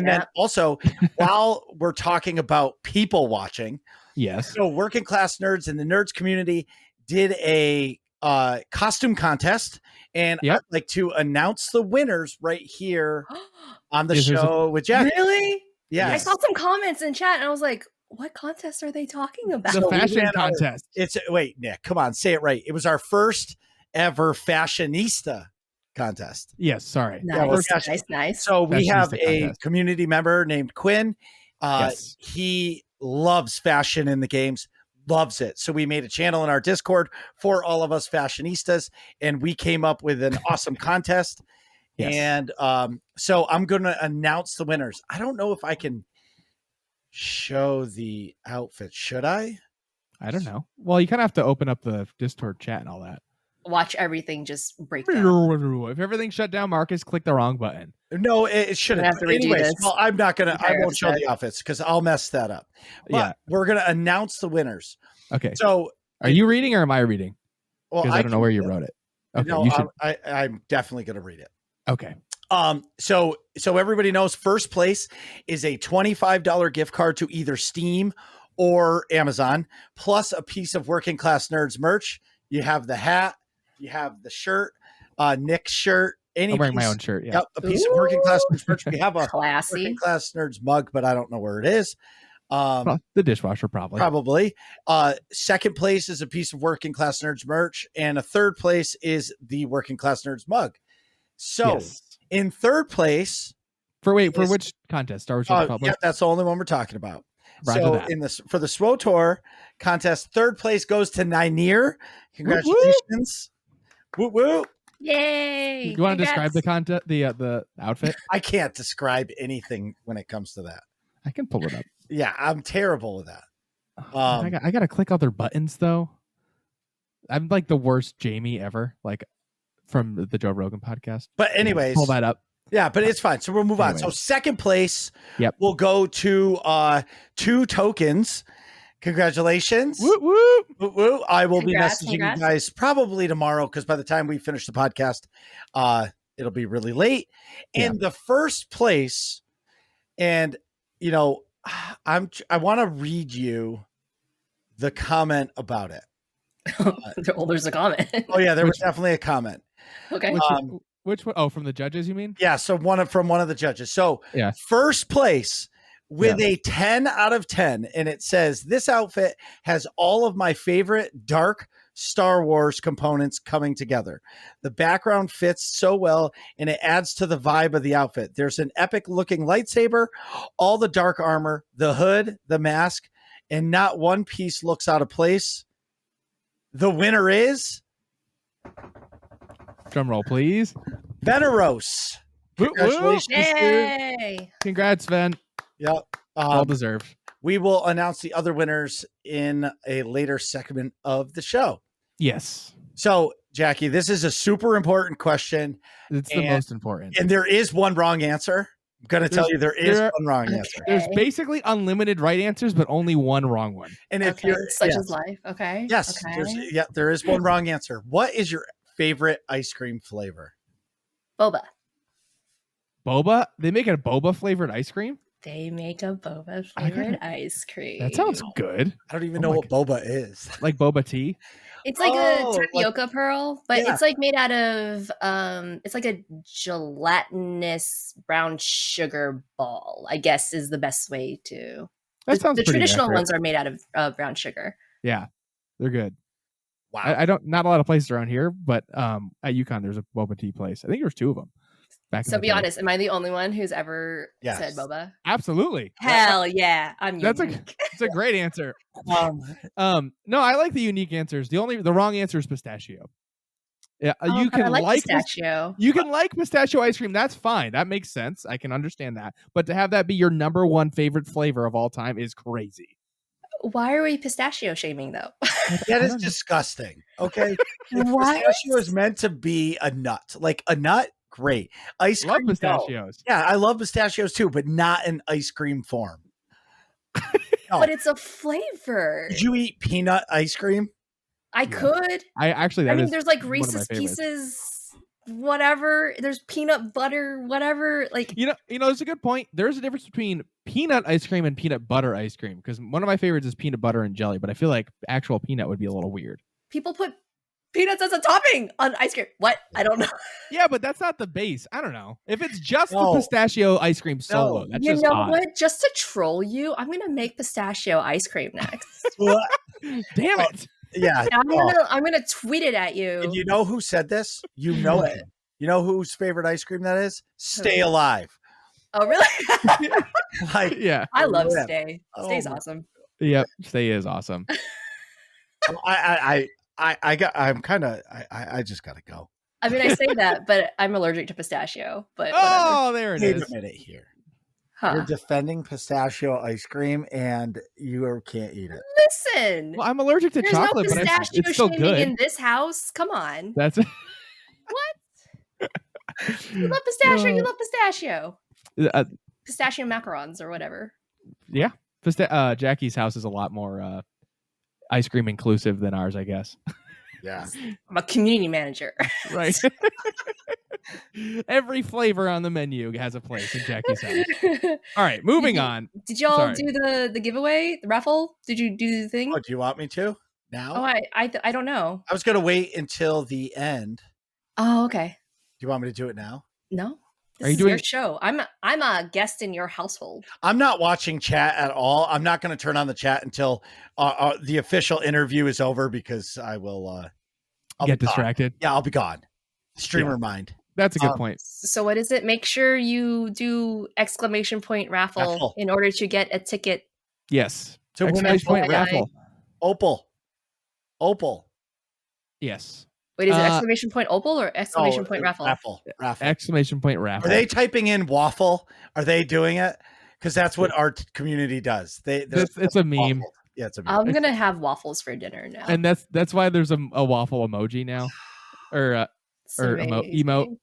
then also, while we're talking about people watching, yes. So Working Class Nerds in the Nerds community did a costume contest, and I'd like to announce the winners right here on the show with Jack. Really? Yeah. I saw some comments in chat and I was like, what contest are they talking about? The fashion contest. Wait, Nick, come on, say it right. It was our first ever fashionista contest. Yes, sorry. Nice. So we have a community member named Quinn. Yes. He loves fashion in the games, loves it. So we made a channel in our Discord for all of us fashionistas, and we came up with an awesome contest. Yes. And so I'm going to announce the winners. I don't know if I can show the outfit. Should I? I don't know. Well, you kind of have to open up the Discord chat and all that. watch everything just break down. If everything's shut down, Marcus, click the wrong button. No, it shouldn't. have to redo Anyways, this. well, I'm not gonna. I Entire won't show episode. the outfits because I'll mess that up. But Yeah. we're gonna announce the winners. Okay. So, Are you reading or am I reading? well, Because I don't know where you wrote it. Okay. No, You should. I'm definitely gonna read it. Okay. So everybody knows first place is a $25 gift card to either Steam or Amazon, plus a piece of Working Class Nerds merch. You have the hat, you have the shirt, Nick's shirt. I'm wearing my own shirt. Yeah. Yep, a piece of Working Class Nerds merch. We have a Classy. Working Class Nerds mug, but I don't know where it is. Well, the dishwasher probably. Probably. Second place is a piece of Working Class Nerds merch, and a third place is the Working Class Nerds mug. So Yes. in third place, For is- which contest? Star Wars Republic. yeah, that's the only one we're talking about. Roger So that. for the SWTOR contest, third place goes to Nyneer. Congratulations. Woo woo. Yay! You want to describe the Congrats. the outfit? I can't describe anything when it comes to that. I can pull it up. Yeah, I'm terrible with that. I gotta click other buttons though. I'm like the worst Jamie ever, like from the Joe Rogan podcast. But anyways, Pull that up. yeah, but it's fine. So we'll move on. So Anyways. second place Yep. will go to 2 tokens. Congratulations. Woo woo. Woo, woo. I will Congrats, be messaging congrats. you guys probably tomorrow because by the time we finish the podcast, it'll be really late. And the first place, and you know, I want to read you the comment about it. There's a comment. Oh yeah, there was definitely a comment. Okay. Which one? Oh, from the judges, you mean? Yeah, so from one of the judges. So Yeah. first place with a 10 out of 10, and it says this outfit has all of my favorite dark Star Wars components coming together. The background fits so well and it adds to the vibe of the outfit. There's an epic looking lightsaber, all the dark armor, the hood, the mask, and not one piece looks out of place. The winner is Drum roll, please. Veneros. Woo, woo. Congratulations, dude. Yay! Congrats, Ven. Yep. Well deserved. We will announce the other winners in a later segment of the show. Yes. So, Jackie, this is a super important question, It's the most important. and there is one wrong answer. I'm going to tell you there is there- one wrong answer. There's Okay. basically unlimited right answers, but only one wrong one. And if Okay, you're such yes, is life. Okay. yes, Okay. there is one wrong answer. What is your favorite ice cream flavor? Boba. Boba? They make a boba flavored ice cream? They make a boba I gotta- flavored ice cream. That sounds good. I don't even Oh know my what boba is. Like boba tea. It's like Oh, a like- tapioca pearl, but Yeah. it's like made out of it's like a gelatinous brown sugar ball, I guess is the best way to. That sounds the pretty traditional accurate. ones are made out of brown sugar. Yeah, they're good. Wow. I don't. Not a lot of places around here, but at UConn there's a boba tea place. I think there's 2 of them. Back in So the be day. honest, am I the only one who's ever Yes. said boba? Absolutely. Hell yeah, I'm That's unique. It's a great answer. Um, No, I like the unique answers. The wrong answer is pistachio. Yeah, Oh, you but I can like pistachio. pistachio. You can like pistachio ice cream. That's fine. That makes sense. I can understand that. But to have that be your number one favorite flavor of all time is crazy. Why are we pistachio shaming though? that is disgusting. Okay. If What? pistachio is meant to be a nut. Like a nut, great. Ice Love cream, no. pistachios. Yeah, I love pistachios too, but not in ice cream form. No. But it's a flavor. Did you eat peanut ice cream? I Yeah. could. I actually. I that mean, is there's like one of my Reese's favorites. Pieces, whatever. There's peanut butter, whatever. Like You know, it's a good point. There's a difference between peanut ice cream and peanut butter ice cream because one of my favorites is peanut butter and jelly, but I feel like actual peanut would be a little weird. people put peanuts as a topping on ice cream. What? I don't know. Yeah, but that's not the base. I don't know. If it's just No. the pistachio ice cream solo, No. that's You just know odd. what? Just to troll you, I'm gonna make pistachio ice cream next. Well, Damn it. yeah. I'm gonna tweet it at you. And you know who said this? You know What? him. You know whose favorite ice cream that is? Stay Alive. Oh, really? Like, Yeah. I love Yeah. Stay. Oh Stay's my- awesome. Yep. Stay is awesome. I just gotta go. I mean, I say that, but I'm allergic to pistachio. But whatever. Oh, there it Wait is. a minute here. You're Huh. defending pistachio ice cream, and you can't eat it. Listen, Well, I'm allergic to there's chocolate, no but pistachio it's still shaming good. in this house. Come on. That's What? You love pistachio. You love pistachio. uh, Pistachio macarons or whatever. yeah. Jackie's house is a lot more ice cream inclusive than ours, I guess. Yeah. I'm a community manager. Right. Every flavor on the menu has a place in Jackie's house. All right, moving on. Did y'all Sorry. do the giveaway, the raffle? Did you do the thing? Oh, do you want me to now? Oh, I don't know. I was going to wait until the end. Oh, okay. Do you want me to do it now? No. This Are you is doing- your show. I'm a guest in your household. I'm not watching chat at all. I'm not going to turn on the chat until the official interview is over because I will I'll Get be gone. distracted. Yeah, I'll be gone. Streamer mind. That's a good point. So what is it? Make sure you do exclamation point raffle in order to get a ticket. Yes. To win Exclamation point a raffle. Opal. Yes. Wait, is it exclamation point opal or exclamation Oh, point raffle? Raffle. Exclamation point raffle. Are they typing in waffle? Are they doing it? Because that's what our community does. It's a meme. Waffle. Yeah, it's a meme. I'm gonna have waffles for dinner now. And that's why there's a waffle emoji now. Or It's or amazing. emote.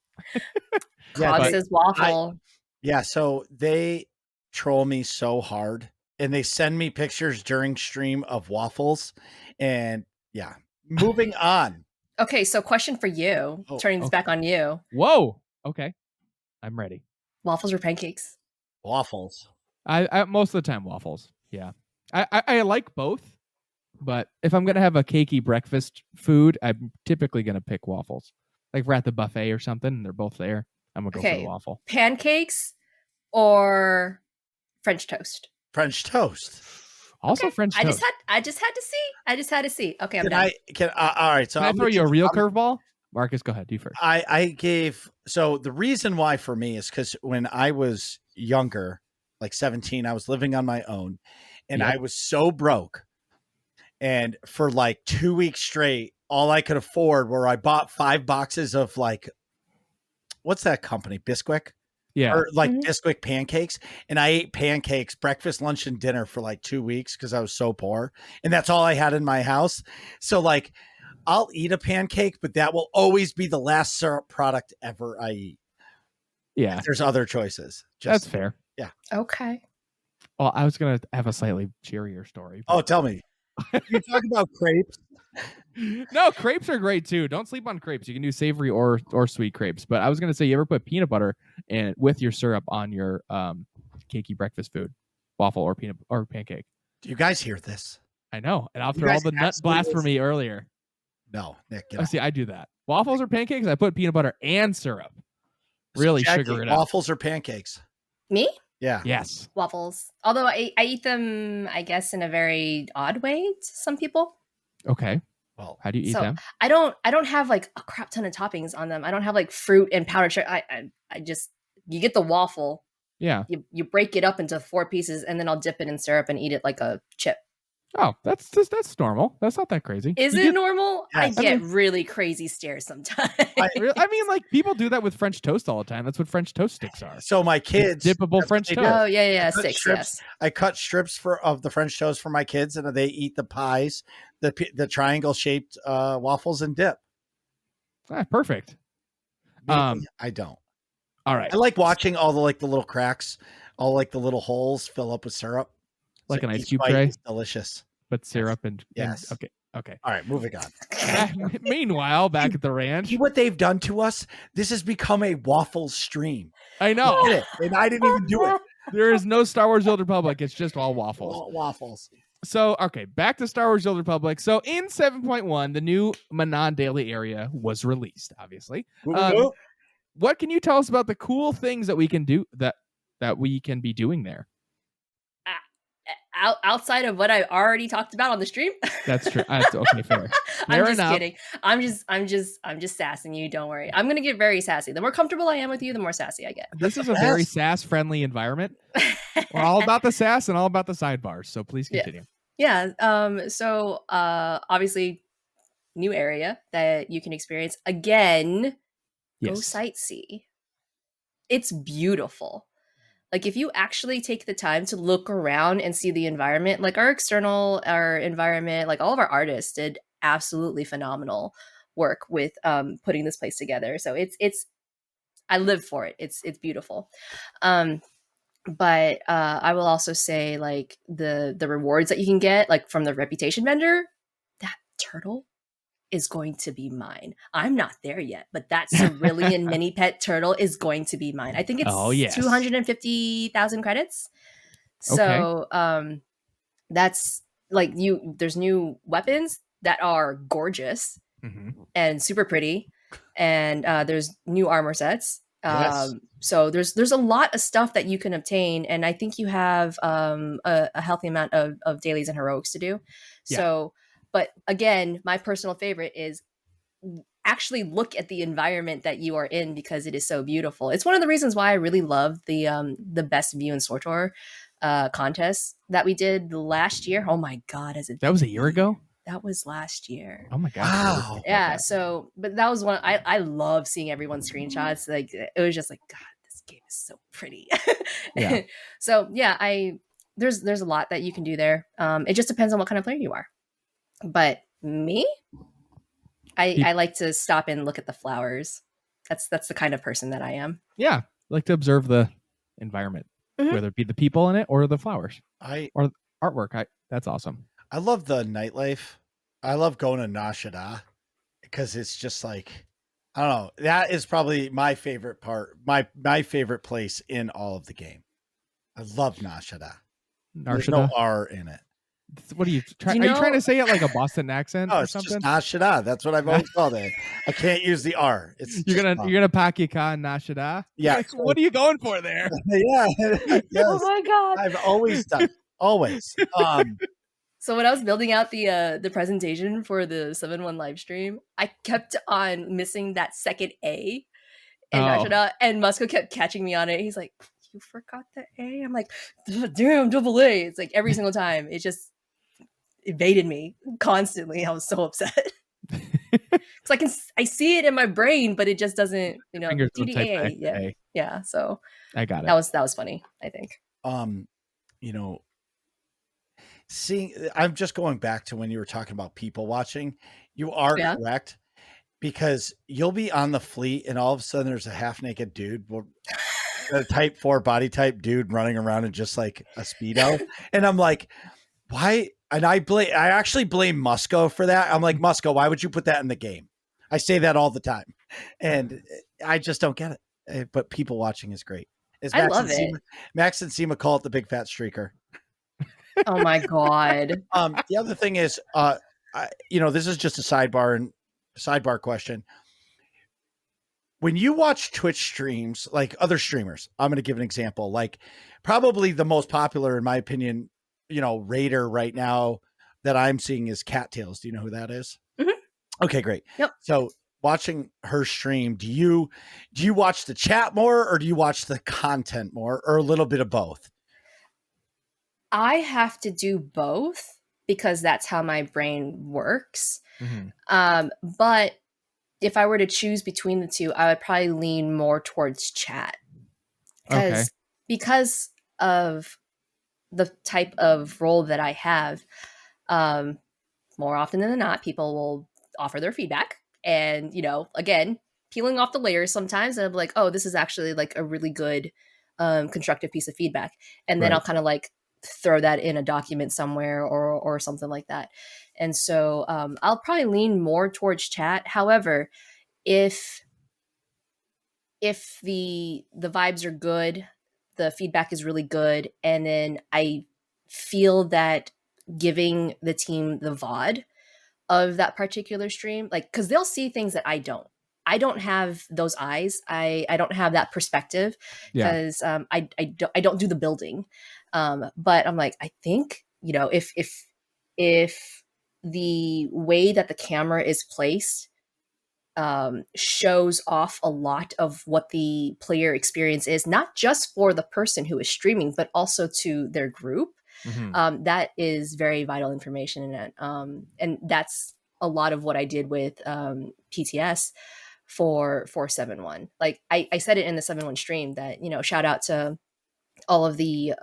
Yeah, Claude says waffle. Yeah, so they troll me so hard and they send me pictures during stream of waffles. And yeah, moving on. Okay, so question for you. Oh, Turning this back on you. Whoa. Okay. I'm ready. Waffles or pancakes? Waffles. I most of the time waffles. Yeah. I like both, but if I'm gonna have a cakey breakfast food, I'm typically gonna pick waffles. Like if we're at the buffet or something and they're both there, I'm gonna go for the waffle. Pancakes or French toast? French toast. Also French toast. I just had to see. Okay, I'm done. All right. So Can I I'm throw you a real curveball? Marcus, go ahead. You first. So the reason why for me is because when I was younger, like 17, I was living on my own and I was so broke. And for like 2 weeks straight, all I could afford were I bought 5 boxes of like, what's that company? Bisquick? Yeah. Or like Bisquick pancakes. And I ate pancakes, breakfast, lunch, and dinner for like 2 weeks because I was so poor. And that's all I had in my house. So like, I'll eat a pancake, but that will always be the last syrup product ever I eat. Yeah. There's other choices. That's fair. Yeah. Okay. Well, I was going to have a slightly cheerier story. Oh, tell me. You talk about crepes. No, crepes are great too. Don't sleep on crepes. You can do savory or sweet crepes. But I was going to say, you ever put peanut butter and with your syrup on your cakey breakfast food, waffle or peanut or pancake? Do you guys hear this? I know. And I'll You throw all guys the nut absolutely blasphemy earlier. No, Nick. Get Oh, out. see, I do that. Waffles or pancakes, I put peanut butter and syrup. Really Jackie, sugar it up. waffles or pancakes? Me? Yeah. Yes. Waffles. Although I eat them, I guess, in a very odd way to some people. Okay. Well, How do you eat them? I don't have like a crap ton of toppings on them. I don't have like fruit and powdered sugar. I just, you get the waffle. Yeah. You break it up into 4 pieces and then I'll dip it in syrup and eat it like a chip. Oh, that's normal. That's not that crazy. Is You it get- normal? Yes. I get really crazy stares sometimes. I mean, like people do that with French toast all the time. That's what French toast sticks are. so my kids Dippable that's what French they toast. do. Oh yeah, cut sticks. strips. Yes. I cut strips of the French toast for my kids, and they eat the pies, the triangle shaped waffles and dip. Ah, perfect. I don't. All right. I like watching all the little cracks, all like the little holes fill up with syrup. Like So an ice each cube bite tray? is delicious. But syrup and Yes. okay. All right, moving on. Meanwhile, back at the ranch, See what they've done to us? This has become a waffles stream. I know Did it, and I didn't even do it. there is no Star Wars: The Old Republic. It's just all waffles. All waffles. So, okay, back to Star Wars: The Old Republic. So, in 7.1, the new Manon Daily area was released. Obviously, what can you tell us about the cool things that we can do that we can be doing there? Outside of what I already talked about on the stream. That's true. That's okay, fair. I'm Fair just enough. kidding. I'm just sassing you. Don't worry. I'm gonna get very sassy. The more comfortable I am with you, the more sassy I get. This is a very sass-friendly environment. We're all about the sass and all about the sidebars. So please continue. Yeah. So obviously, new area that you can experience again. Go Yes. sightsee. It's beautiful. Like if you actually take the time to look around and see the environment, like our environment, like all of our artists did absolutely phenomenal work with putting this place together. So it's I live for it. It's beautiful. But I will also say like the rewards that you can get like from the reputation vendor, that turtle is going to be mine. I'm not there yet, but that cerulean mini pet turtle is going to be mine. I think it's 250,000 credits. So that's like there's new weapons that are gorgeous and super pretty, and there's new armor sets. Yes. So there's a lot of stuff that you can obtain, and I think you have a healthy amount of dailies and heroics to do. Yeah. So, but again, my personal favorite is actually look at the environment that you are in because it is so beautiful. It's one of the reasons why I really love the best view in SWTOR contest that we did last year. Oh my god, that was a year ago? That was last year. Oh my god. Wow. Yeah, so but that was one I love seeing everyone's screenshots. Like it was just like, god, this game is so pretty. Yeah. So yeah, there's a lot that you can do there. It just depends on what kind of player you are. But me, I like to stop and look at the flowers. That's the kind of person that I am. Yeah, like to observe the environment, whether it be the people in it or the flowers or artwork. That's awesome. I love the nightlife. I love going to Nashada because it's just like, I don't know. That is probably my favorite part. My favorite place in all of the game. I love Nashada. There's no R in it. What are you trying? Are you trying to say it like a Boston accent or something? Just Nashada. That's what I've always called it. I can't use the R. You're gonna Pakika and Nashada. Yeah. Like, what are you going for there? Yeah. Yes. Oh my god. I've always done. Always. So when I was building out the presentation for the 7-1 live stream, I kept on missing that second A in Nashada, and Musco kept catching me on it. He's like, "You forgot the A." I'm like, "Damn, double A." It's like every single time. It just evaded me constantly. I was so upset. It's I see it in my brain, but it just doesn't, TDA. Yeah. So I got it. That was funny, I think. I'm just going back to when you were talking about people watching. You are correct, because you'll be on the fleet and all of a sudden there's a half naked dude, a type 4 body type dude running around in just like a Speedo. And I'm like, why? And I actually blame Musco for that. I'm like, Musco, why would you put that in the game? I say that all the time. And I just don't get it. But people watching is great. I love it. Max and Seema call it the big fat streaker. Oh my god. The other thing is, this is just a sidebar question. When you watch Twitch streams, like other streamers, I'm going to give an example. Like probably the most popular, in my opinion, raider right now that I'm seeing is Cattails. Do you know who that is? Mm-hmm. Okay, great. Yep. So watching her stream, do you watch the chat more or do you watch the content more, or a little bit of both? I have to do both because that's how my brain works. Mm-hmm. But if I were to choose between the two, I would probably lean more towards chat. Because of the type of role that I have, more often than not, people will offer their feedback. And, again, peeling off the layers sometimes, and I'm like, oh, this is actually like a really good constructive piece of feedback. And then I'll kind of like throw that in a document somewhere or something like that. And so I'll probably lean more towards chat. However, if the vibes are good, the feedback is really good, and then I feel that giving the team the VOD of that particular stream, like, because they'll see things that I don't have those eyes. I don't have that perspective because I don't do the building. But I'm like, I think, if the way that the camera is placed shows off a lot of what the player experience is, not just for the person who is streaming, but also to their group. Mm-hmm. That is very vital information in it. And that's a lot of what I did with PTS for 7-1. Like I said it in the 7-1 stream that, shout out to all of the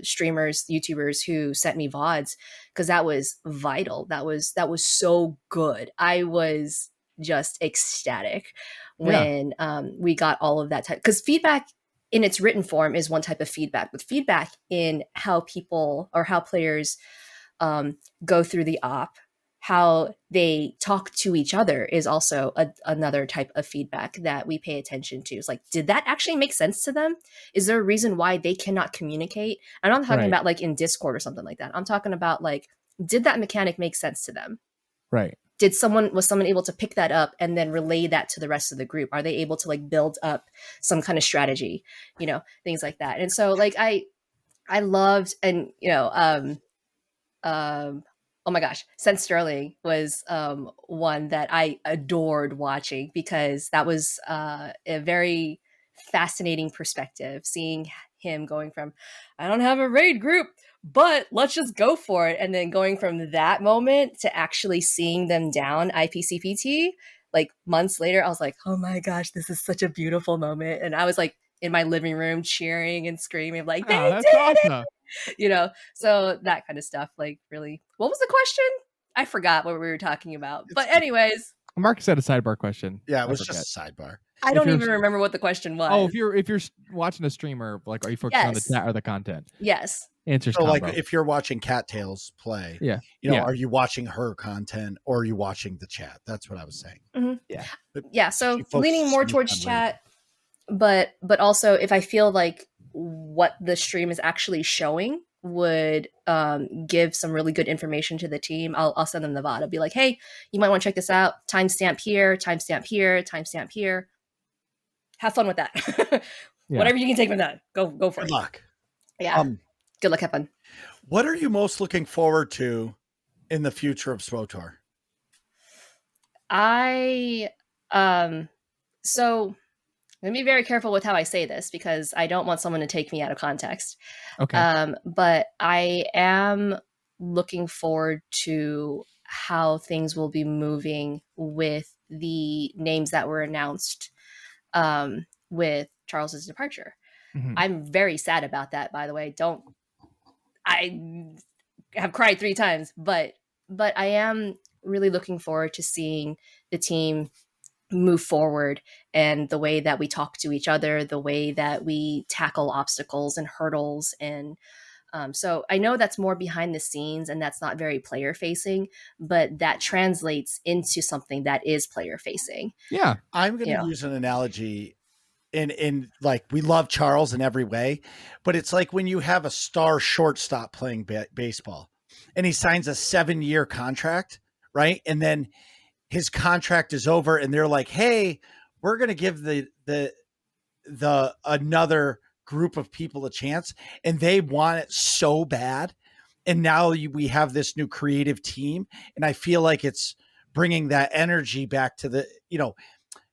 streamers, YouTubers who sent me VODs, because that was vital. That was so good. I was just ecstatic when we got all of that type, because feedback in its written form is one type of feedback, but feedback in how people or how players go through the op, how they talk to each other is also another type of feedback that we pay attention to. It's like, did that actually make sense to them? Is there a reason why they cannot communicate? And I'm not talking about like in Discord or something like that. I'm talking about like, did that mechanic make sense to them? Right. Was someone able to pick that up and then relay that to the rest of the group? Are they able to like build up some kind of strategy, things like that? And so like I loved, and oh my gosh, Sense Sterling was one that I adored watching, because that was a very fascinating perspective, seeing him going from, I don't have a raid group, but let's just go for it. And then going from that moment to actually seeing them down IPCPT, like months later, I was like, oh my gosh, this is such a beautiful moment. And I was like in my living room cheering and screaming, like, they did it! So that kind of stuff, like, really. What was the question? I forgot what we were talking about. But anyways, Mark said a sidebar question. Yeah, it was just a sidebar. I don't even remember what the question was. Oh, if you're watching a streamer, like, are you focusing on the chat or the content? Yes. Answers. So, like, if you're watching Cattails play, are you watching her content or are you watching the chat? That's what I was saying. Mm-hmm. Yeah. So leaning more towards chat, but also if I feel like what the stream is actually showing would give some really good information to the team, I'll send them the VOD. I'll be like, hey, you might want to check this out. Timestamp here, timestamp here, timestamp here. Have fun with that. Whatever you can take from that, go for it. Good luck. Yeah. Good luck. Have fun. What are you most looking forward to in the future of SWTOR? So I'm gonna be very careful with how I say this, because I don't want someone to take me out of context. Okay. But I am looking forward to how things will be moving with the names that were announced with Charles's departure. Mm-hmm. I'm very sad about that, by the way. I have cried 3 times, but I am really looking forward to seeing the team move forward, and the way that we talk to each other, the way that we tackle obstacles and hurdles. And so I know that's more behind the scenes and that's not very player facing, but that translates into something that is player facing. Yeah. I'm going to use an analogy in like, we love Charles in every way, but it's like when you have a star shortstop playing baseball and he signs a 7-year contract, right? And then his contract is over and they're like, hey, we're going to give the another group of people a chance, and they want it so bad. And now we have this new creative team. And I feel like it's bringing that energy back to the,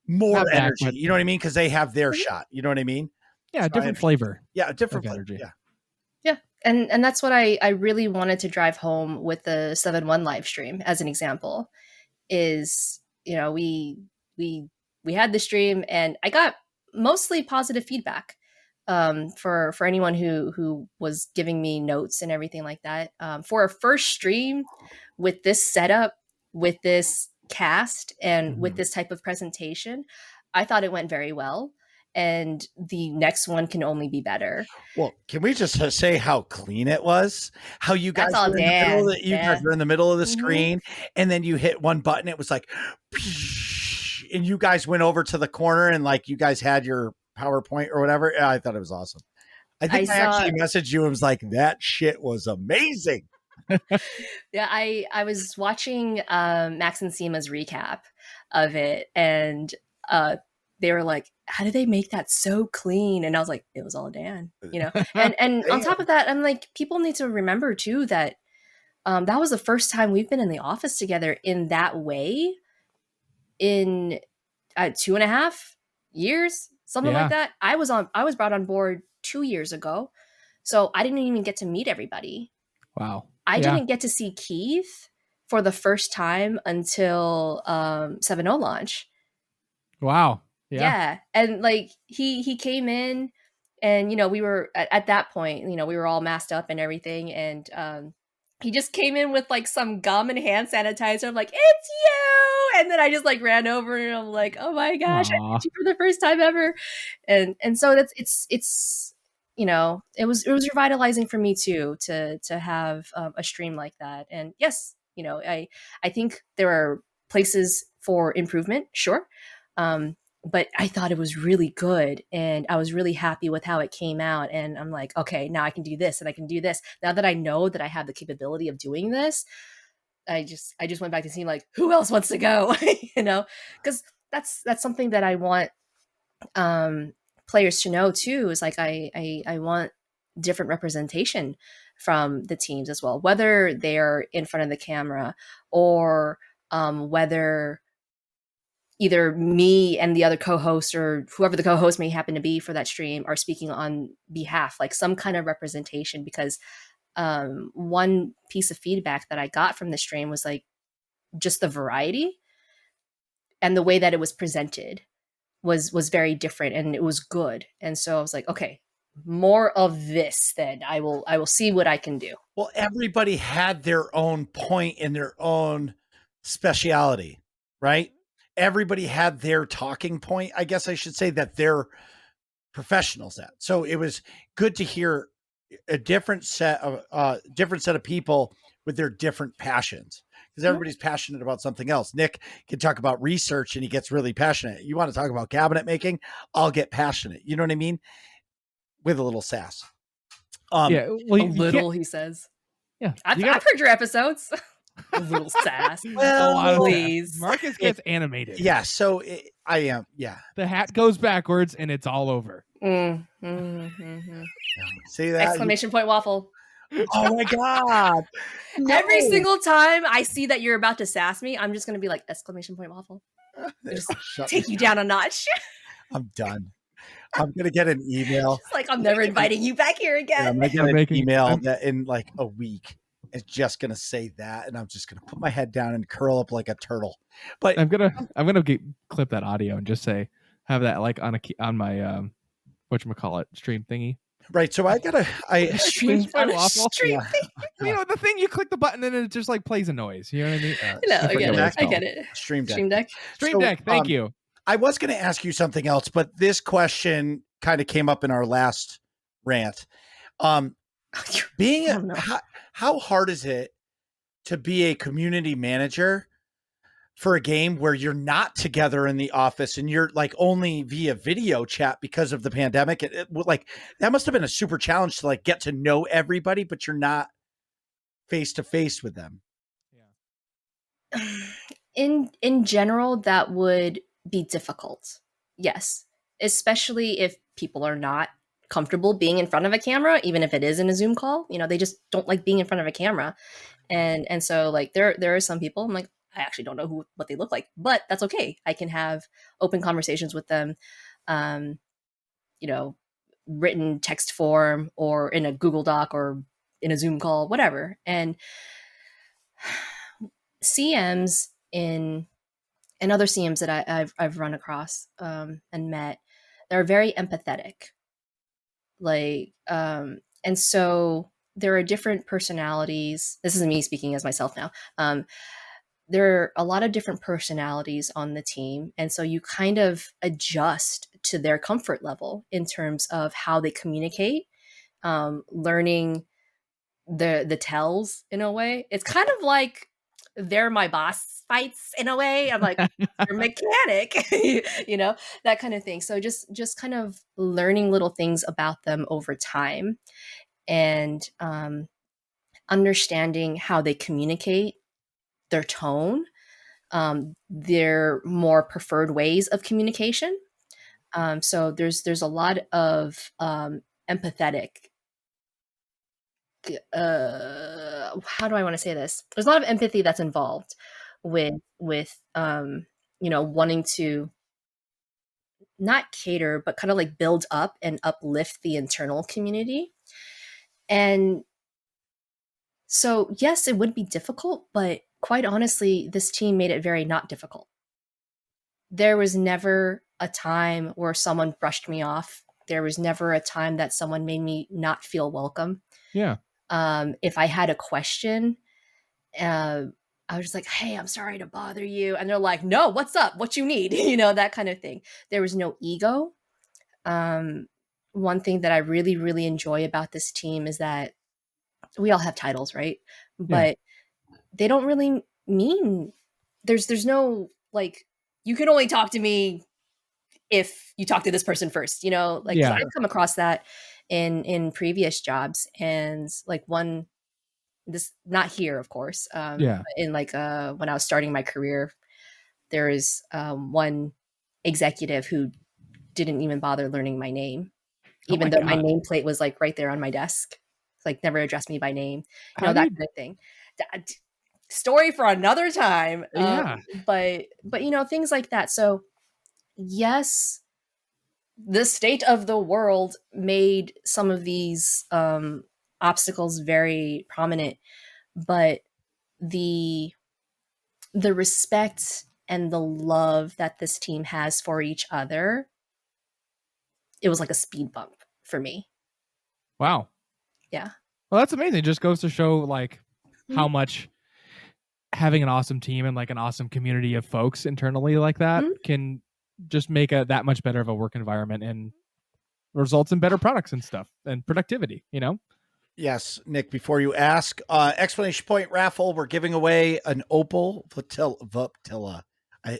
more energy, you know what I mean? Cause they have their shot. You know what I mean? Yeah. So different flavor. Yeah. A different flavor. Energy. Yeah. Yeah. And that's what I really wanted to drive home with the 7-1 live stream as an example. Is, we had the stream and I got mostly positive feedback for anyone who was giving me notes and everything like that. For a first stream with this setup, with this cast, and with this type of presentation, I thought it went very well. And the next one can only be better. Well, can we just say how clean it was? How you guys were guys were in the middle of the screen, and then you hit one button. It was like, and you guys went over to the corner, and like you guys had your PowerPoint or whatever. I thought it was awesome. I think I actually messaged you and was like, that shit was amazing. Yeah, I was watching Max and Seema's recap of it, and they were like, how did they make that so clean? And I was like, it was all Dan, and on top of that, I'm like, people need to remember too that that was the first time we've been in the office together in that way in 2.5 years, something like that. I was brought on board 2 years ago, so I didn't even get to meet everybody. Wow. I didn't get to see Keith for the first time until 7.0 launch. Wow. Yeah. And like he came in And, we were at that point, we were all masked up and everything. And he just came in with like some gum and hand sanitizer. I'm like, it's you. And then I just like ran over and I'm like, oh my gosh, I met you for the first time ever. And so it's it was revitalizing for me too, to have a stream like that. And yes, I think there are places for improvement, sure. But I thought it was really good, and I was really happy with how it came out. And I'm like, okay, now I can do this and I can do this. Now that I know that I have the capability of doing this, I just went back to seeing like, who else wants to go? Because that's something that I want players to know too, is like I want different representation from the teams as well, whether they're in front of the camera or whether either me and the other co-host or whoever the co-host may happen to be for that stream are speaking on behalf, like some kind of representation. Because one piece of feedback that I got from the stream was like just the variety and the way that it was presented was very different, and it was good. And so I was like, okay, more of this, then I will see what I can do. Well, everybody had their own point and their own speciality, right? Everybody had their talking point, I guess I should say, that they're professionals at. So it was good to hear a different set of people with their different passions, because everybody's passionate about something else. Nick can talk about research and he gets really passionate. You want to talk about cabinet making? I'll get passionate. You know what I mean? With a little sass. Yeah, well, a little, he says. Yeah, I've heard your episodes. A little sass. Well, please. Marcus gets animated. Yeah, so I am. Yeah, the hat goes backwards and it's all over. See that? Exclamation point waffle. Oh my god! No. Every single time I see that you're about to sass me, I'm just gonna be like, exclamation point waffle. Just take you down a notch. I'm done. I'm gonna get an email. It's like, I'm never inviting you back here again. Yeah, I'm gonna get an email that in like a week is just gonna say that, and I'm just gonna put my head down and curl up like a turtle. But I'm gonna clip that audio and just say, have that like on my whatchamacallit stream thingy. Right, so I stream waffle. Stream thing. You know, the thing you click the button and it just like plays a noise. You know what I mean? I get it. Stream deck. Stream deck. Thank you. I was going to ask you something else, but this question kind of came up in our last rant. How hard is it to be a community manager for a game where you're not together in the office and you're like only via video chat because of the pandemic? Like that must have been a super challenge to like get to know everybody, but you're not face to face with them. Yeah. In general, that would be difficult. Yes. Especially if people are not comfortable being in front of a camera, even if it is in a Zoom call. They just don't like being in front of a camera. And so like there are some people, I'm like, I actually don't know what they look like, but that's okay. I can have open conversations with them, written text form or in a Google Doc or in a Zoom call, whatever. And CMs and other CMs that I've run across and met, they're very empathetic. Like, and so there are different personalities. This is me speaking as myself now. There are a lot of different personalities on the team. And so you kind of adjust to their comfort level in terms of how they communicate, learning the tells in a way. It's kind of like they're my boss fights in a way. I'm like, you're a mechanic, that kind of thing. So just kind of learning little things about them over time and understanding how they communicate, their tone, their more preferred ways of communication. So there's a lot of empathetic. How do I want to say this? There's a lot of empathy that's involved with wanting to not cater, but kind of like build up and uplift the internal community. And so, yes, it would be difficult, but quite honestly, this team made it very not difficult. There was never a time where someone brushed me off There was never a time that someone made me not feel welcome. Yeah. If I had a question, I was just like, hey, I'm sorry to bother you. And they're like, no, what's up? What you need? That kind of thing. There was no ego. One thing that I really, really enjoy about this team is that we all have titles, right? But they don't really mean there's no like, you can only talk to me if you talk to this person first, 'cause I've come across that in previous jobs, and like this not here, of course. In like when I was starting my career, there is one executive who didn't even bother learning my name, even though my nameplate was like right there on my desk. Like never addressed me by name, that kind of thing. Story for another time. But things like that. So yes, the state of the world made some of these obstacles very prominent, but the respect and the love that this team has for each other, it was like a speed bump for me. Wow. Yeah. Well, that's amazing. It just goes to show like how much having an awesome team and like an awesome community of folks internally like that can just make that much better of a work environment and results in better products and stuff and productivity, Yes, Nick, before you ask, explanation point raffle, we're giving away an Opal Vuptilla.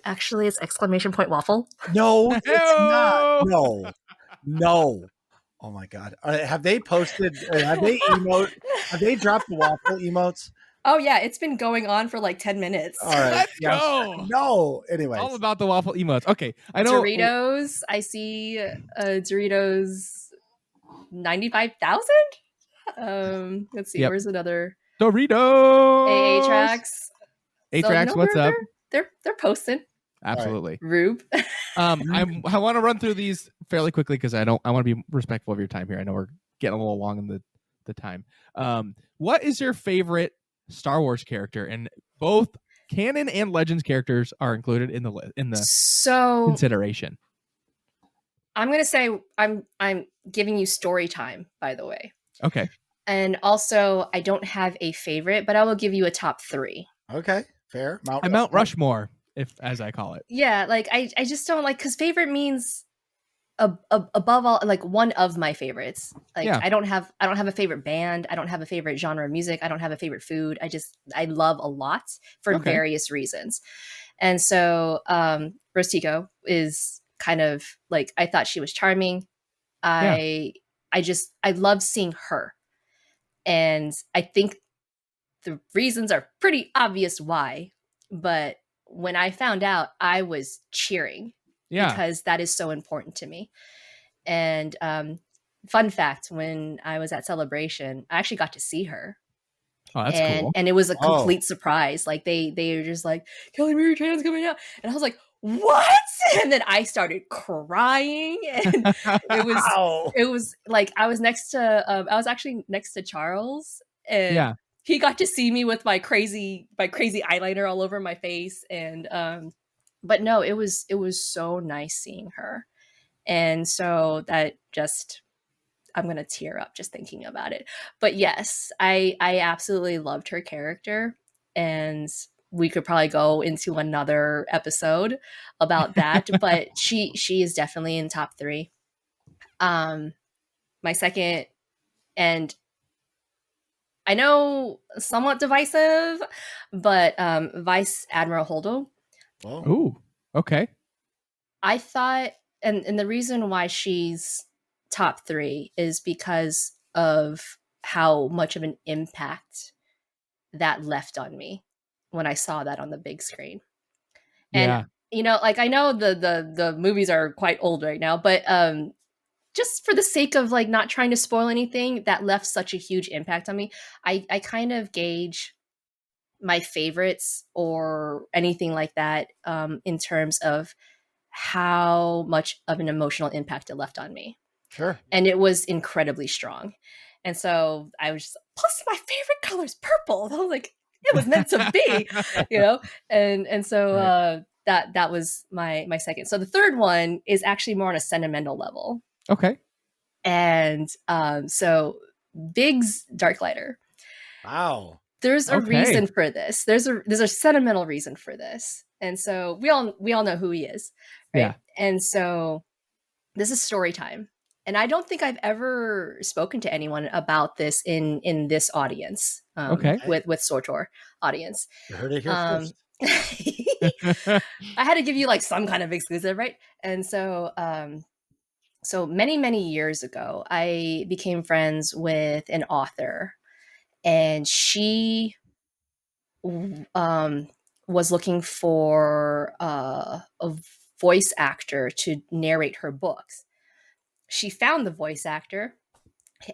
Actually, it's exclamation point waffle. No, it's not. No. Oh my God. Have they posted, have they dropped the waffle emotes? Oh yeah, it's been going on for like 10 minutes. All right. Let's go. No, anyway. All about the waffle emotes. Okay. I know Doritos. I see Doritos 95,000. Let's see, where's another Doritos AA tracks. A-Tracks, what's up? They're posting. Absolutely. Right. Rube. I want to run through these fairly quickly because I want to be respectful of your time here. I know we're getting a little long in the time. What is your favorite Star Wars character? And both canon and Legends characters are included in the consideration. I'm gonna say I'm giving you story time, by the way. Okay. And also, I don't have a favorite, but I will give you a top 3. Okay, fair. Mount Rushmore, as I call it. Yeah, like I just don't like, because favorite means above all, like one of my favorites. Like I don't have a favorite band. I don't have a favorite genre of music. I don't have a favorite food. I love a lot for various reasons. And so Rose Tico is kind of like, I thought she was charming. I loved seeing her. And I think the reasons are pretty obvious why. But when I found out, I was cheering. Because that is so important to me. And fun fact, when I was at Celebration, I actually got to see her. Oh, that's cool. And it was a complete surprise. Like they were just like, Kelly Marie Tran's coming out. And I was like, what? And then I started crying. And it was like, I was actually next to Charles. And he got to see me with my crazy eyeliner all over my face. And but no, it was so nice seeing her. And so that I'm going to tear up just thinking about it. But yes, I absolutely loved her character. And we could probably go into another episode about that. But she is definitely in top 3. My second, and I know somewhat divisive, but Vice Admiral Holdo. Whoa. Ooh, okay. I thought, and the reason why she's top 3 is because of how much of an impact that left on me when I saw that on the big screen. And like, I know the movies are quite old right now, but just for the sake of like not trying to spoil anything, that left such a huge impact on me. I kind of gauge my favorites or anything like that in terms of how much of an emotional impact it left on me. Sure. And it was incredibly strong. And so I was just, plus my favorite color is purple. I was like, it was meant to be, and so that was my second. So the third one is actually more on a sentimental level. Okay. And so Big's Darklighter. Wow. There's a Okay. reason for this. There's a sentimental reason for this. And so we all know who he is, right? Yeah. And so this is story time. And I don't think I've ever spoken to anyone about this in this audience. Okay. With SWTOR audience. You heard it here first. I had to give you like some kind of exclusive, right? And so so many years ago, I became friends with an author, and she was looking for a voice actor to narrate her books. She found the voice actor,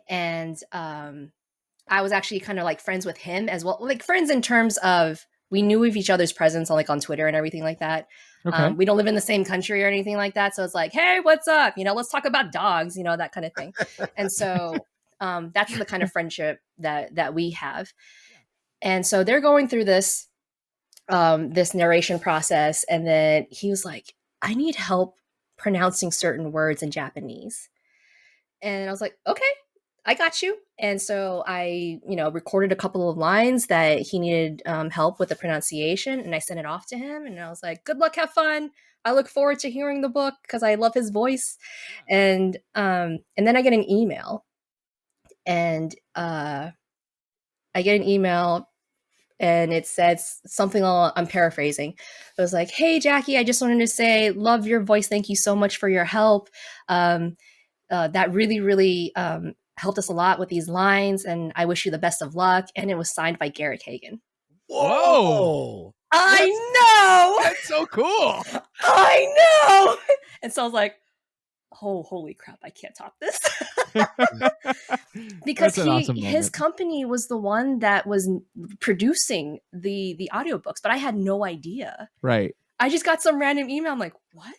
and I was actually kind of like friends with him as well, like friends in terms of we knew of each other's presence on like on Twitter and everything like that. Okay. We don't live in the same country or anything like that, so it's like, hey, what's up? Let's talk about dogs, that kind of thing. And so that's the kind of friendship that we have. And so they're going through this this narration process, and then he was like, I need help pronouncing certain words in Japanese. And I was like, okay, I got you. And so I, recorded a couple of lines that he needed help with the pronunciation, and I sent it off to him. And I was like, good luck, have fun. I look forward to hearing the book because I love his voice. And then I get an email, and I get an email, and it says something, I'm paraphrasing. It was like, hey, Jackie, I just wanted to say, love your voice. Thank you so much for your help. That really, really helped us a lot with these lines, and I wish you the best of luck. And it was signed by Garrett Hagan. Whoa. I know. That's so cool. I know. And so I was like, oh, holy crap, I can't top this. Because That's an awesome his moment. company was the one that was producing the audiobooks, but I had no idea. Right. I just got some random email. I'm like, what?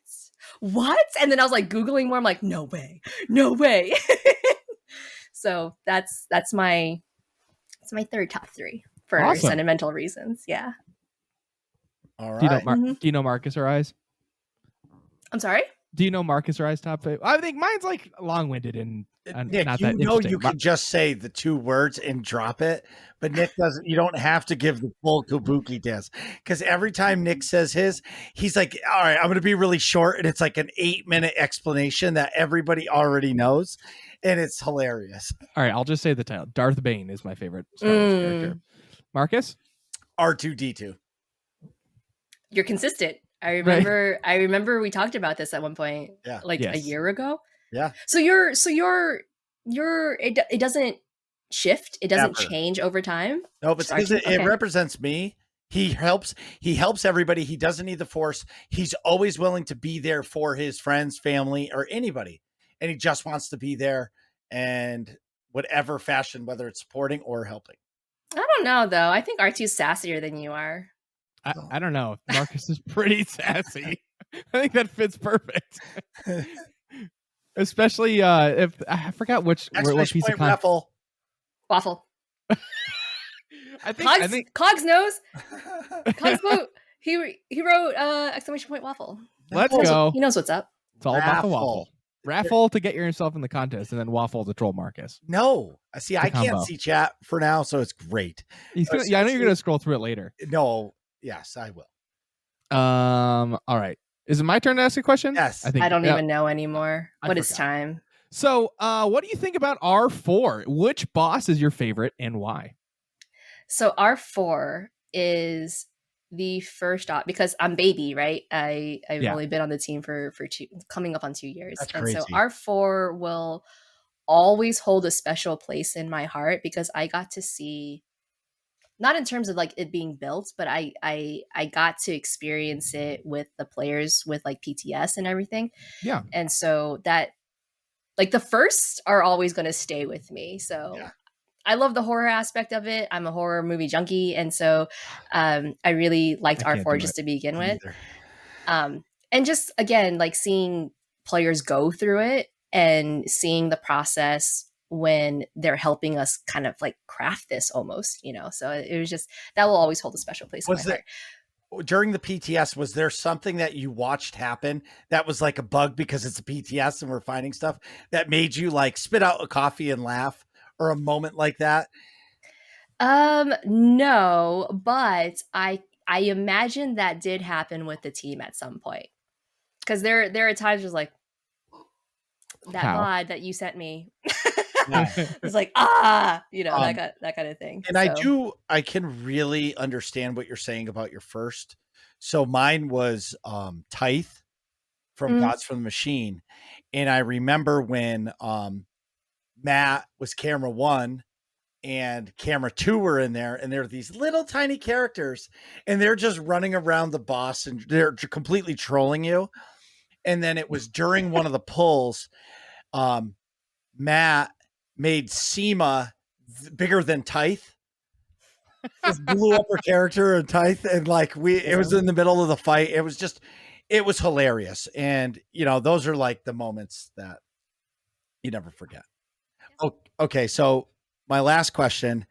And then I was like Googling more. I'm like, no way. So that's my third top three for Awesome. sentimental reasons. Yeah. All Do you know right. Do you know Marcus or I's? I'm sorry? Do you know Marcus or I's top favorite? I think mine's like long-winded and Nick, not you that know interesting. you can just say the two words and drop it, but Nick doesn't. You don't have to give the full kabuki dance, because every time Nick says his, he's like, all right, I'm going to be really short, and it's like an 8-minute explanation that everybody already knows, and it's hilarious. All right, I'll just say the title. Darth Bane is my favorite Star Wars character. Marcus? R2D2. You're consistent. I remember we talked about this at one point, Yeah. like a year ago. Yeah. So it doesn't shift. It doesn't change over time. No, but because it represents me. He helps everybody. He doesn't need the force. He's always willing to be there for his friends, family, or anybody. And he just wants to be there, and whatever fashion, whether it's supporting or helping. I don't know, though. I think R2's sassier than you are. I don't know. Marcus is pretty sassy. I think that fits perfect. Especially if I forgot which piece of Waffle. I think Cogs knows. Cogs wrote, he wrote exclamation point waffle. Let's go. He knows what's up. It's all about the waffle. Raffle to get yourself in the contest, and then waffle to troll Marcus. No, I can't see chat for now, so it's great. I know you're gonna scroll through it later. No, yes, I will. All right. Is it my turn to ask a question? Yes. I don't even know anymore. What is time? So, what do you think about R4? Which boss is your favorite and why? So R4 is the first op, because I'm baby, right? I've only been on the team for coming up on 2 years. That's and crazy. So R4 will always hold a special place in my heart, because I got to see, not in terms of like it being built, but I got to experience it with the players with like PTS and everything. Yeah. And so that, like, the firsts are always going to stay with me. So yeah. I love the horror aspect of it. I'm a horror movie junkie. And so I really liked R4 just to begin with. And just, again, like seeing players go through it and seeing the process when they're helping us kind of like craft this almost, so it was just, that will always hold a special place in my heart. during the PTS, was there something that you watched happen that was like a bug because it's a PTS and we're finding stuff that made you like spit out a coffee and laugh, or a moment like that? No, but I imagine that did happen with the team at some point. Because there are times where like that How? VOD that you sent me. Yeah. It's like, you know, that kind of thing. And I can really understand what you're saying about your first. So mine was Tithe from Gods from the Machine. And I remember when Matt was camera 1 and camera 2 were in there, and there are these little tiny characters and they're just running around the boss and they're completely trolling you. And then it was during one of the pulls, Matt made Seema bigger than Tithe. Just blew up her character and Tithe, and like it was in the middle of the fight. It was hilarious. And you know, those are like the moments that you never forget. Oh, okay. So my last question.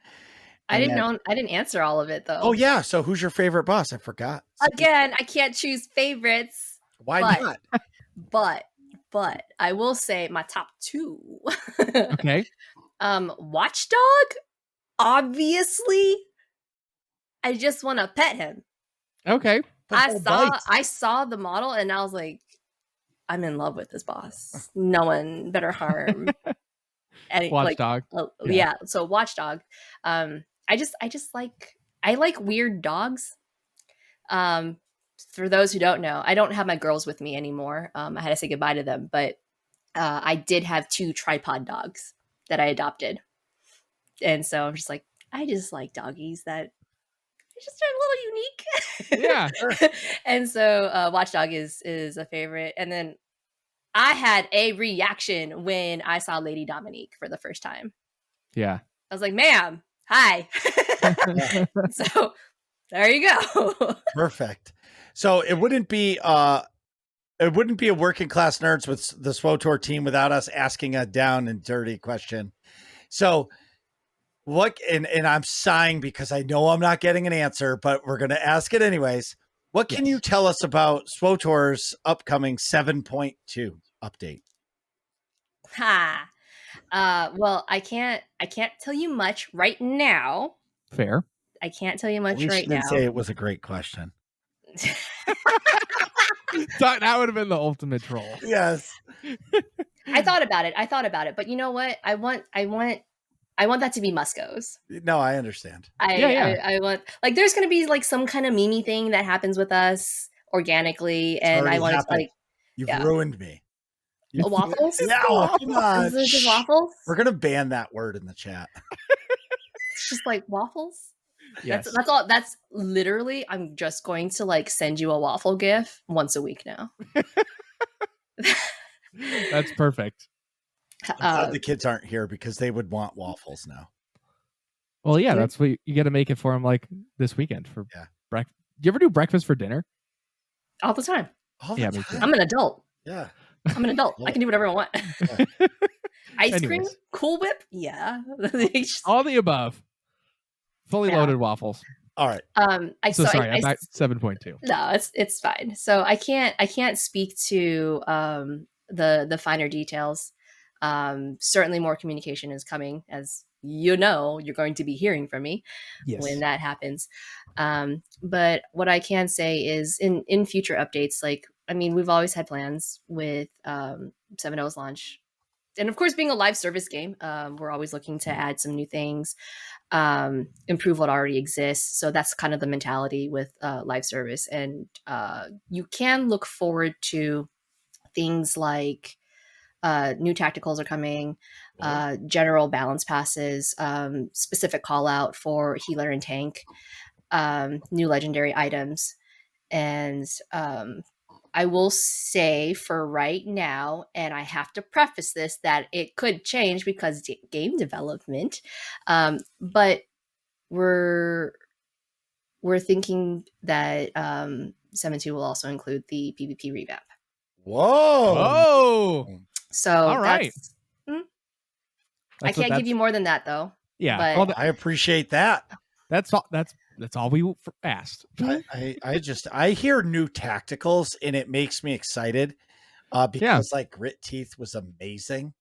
I didn't answer all of it though. Oh yeah. So who's your favorite boss? I forgot. Again, I can't choose favorites. Why not? But I will say my top 2. Okay. Watchdog, obviously. I just want to pet him. Okay. I saw the model and I was like, I'm in love with this boss. No one better harm. Watchdog. Yeah. So Watchdog. I like weird dogs. For those who don't know, I don't have my girls with me anymore. I had to say goodbye to them, but I did have 2 tripod dogs that I adopted. And so I'm just like, I just like doggies that just are a little unique. Yeah. And so Watchdog is a favorite. And then I had a reaction when I saw Lady Dominique for the first time. Yeah. I was like, ma'am, hi. So there you go. Perfect. So it wouldn't be a Working Class Nerds with the SWTOR team without us asking a down and dirty question. So what, and I'm sighing because I know I'm not getting an answer, but we're going to ask it anyways. What can you tell us about SWTOR's upcoming 7.2 update? Well, I can't tell you much right now. Fair. I can't tell you much right now. Say it was a great question. That would have been the ultimate troll. Yes. I thought about it, but you know what? I want that to be Musco's. No, I understand. I want, like, there's going to be like some kind of meme thing that happens with us organically, and I want to like. You've ruined me. Waffles? No, come on. Is it just waffles? We're gonna ban that word in the chat. It's just like waffles. Yes. That's all. That's literally. I'm just going to like send you a waffle gif once a week now. That's perfect. I'm glad the kids aren't here because they would want waffles now. Well, yeah, that's what you got to make it for them. Like this weekend for breakfast. Do you ever do breakfast for dinner? All the time. Me too. I'm an adult. Yeah. I'm an adult. I can do whatever I want. Yeah. Ice cream, Cool Whip, yeah. All the above. Fully loaded waffles. All right. I'm back 7.2. No, it's fine. So I can't speak to the finer details. Certainly more communication is coming, as you know, you're going to be hearing from me when that happens. But what I can say is in future updates, like, I mean, we've always had plans with 7.0's launch. And of course, being a live service game, we're always looking to add some new things, improve what already exists. So that's kind of the mentality with live service. And you can look forward to things like new tacticals are coming, general balance passes, specific call out for healer and tank, new legendary items. And I will say for right now, and I have to preface this, that it could change because game development, but we're thinking that 7.2 will also include the PvP revamp. Whoa! So all right. I can't give you more than that, though. Yeah, but I appreciate that. That's That's all we asked. I hear new tacticals and it makes me excited because like grit teeth was amazing.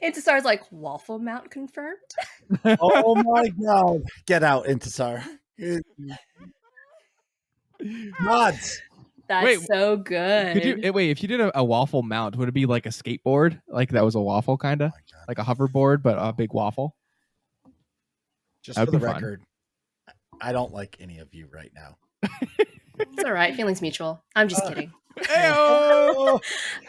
Intisar's like waffle mount confirmed. Oh my god! Get out, Intisar. Mods. That's so good. Could you if you did a waffle mount, would it be like a skateboard? Like that was a waffle kind of? Like a hoverboard, but a big waffle? Just That'd for the be fun. record, I don't like any of you right now. It's all right. Feelings mutual. I'm just kidding. Hey-o!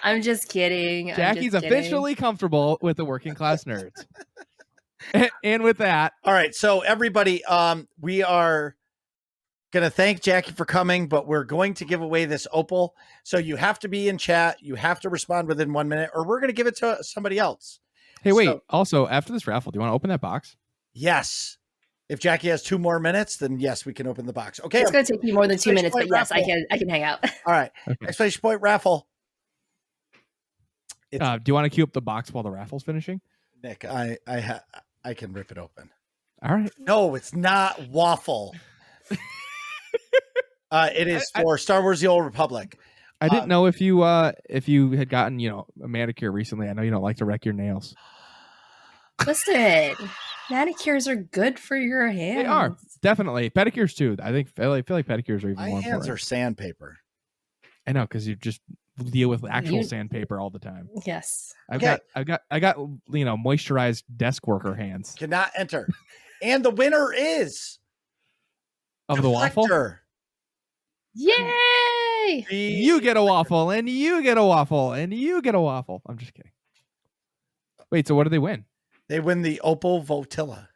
I'm just kidding. Jackie's officially comfortable with the working class nerds. And with that. All right. So everybody, we are going to thank Jackie for coming, but we're going to give away this opal. So you have to be in chat. You have to respond within 1 minute or we're going to give it to somebody else. Hey, wait. Also, after this raffle, do you want to open that box? Yes. If Jackie has 2 more minutes, then yes, we can open the box. Okay. It's going to take you more than 2 minutes, but yes, raffle. I can hang out. All right. Okay. Exclamation point raffle. Do you want to queue up the box while the raffle's finishing? Nick, I can rip it open. All right. No, it's not waffle. It is for Star Wars: The Old Republic. I didn't know if you had gotten, a manicure recently. I know you don't like to wreck your nails. Listen, manicures are good for your hands. They are, definitely. Pedicures too. I feel like pedicures are even My more hands important. are sandpaper. I know, because you just deal with actual sandpaper all the time. Yes. I got moisturized desk worker hands. Cannot enter. And the winner is Of the waffle? Yay! You get a waffle, and you get a waffle, and you get a waffle. I'm just kidding. Wait, so what do they win? They win the Opal Votilla.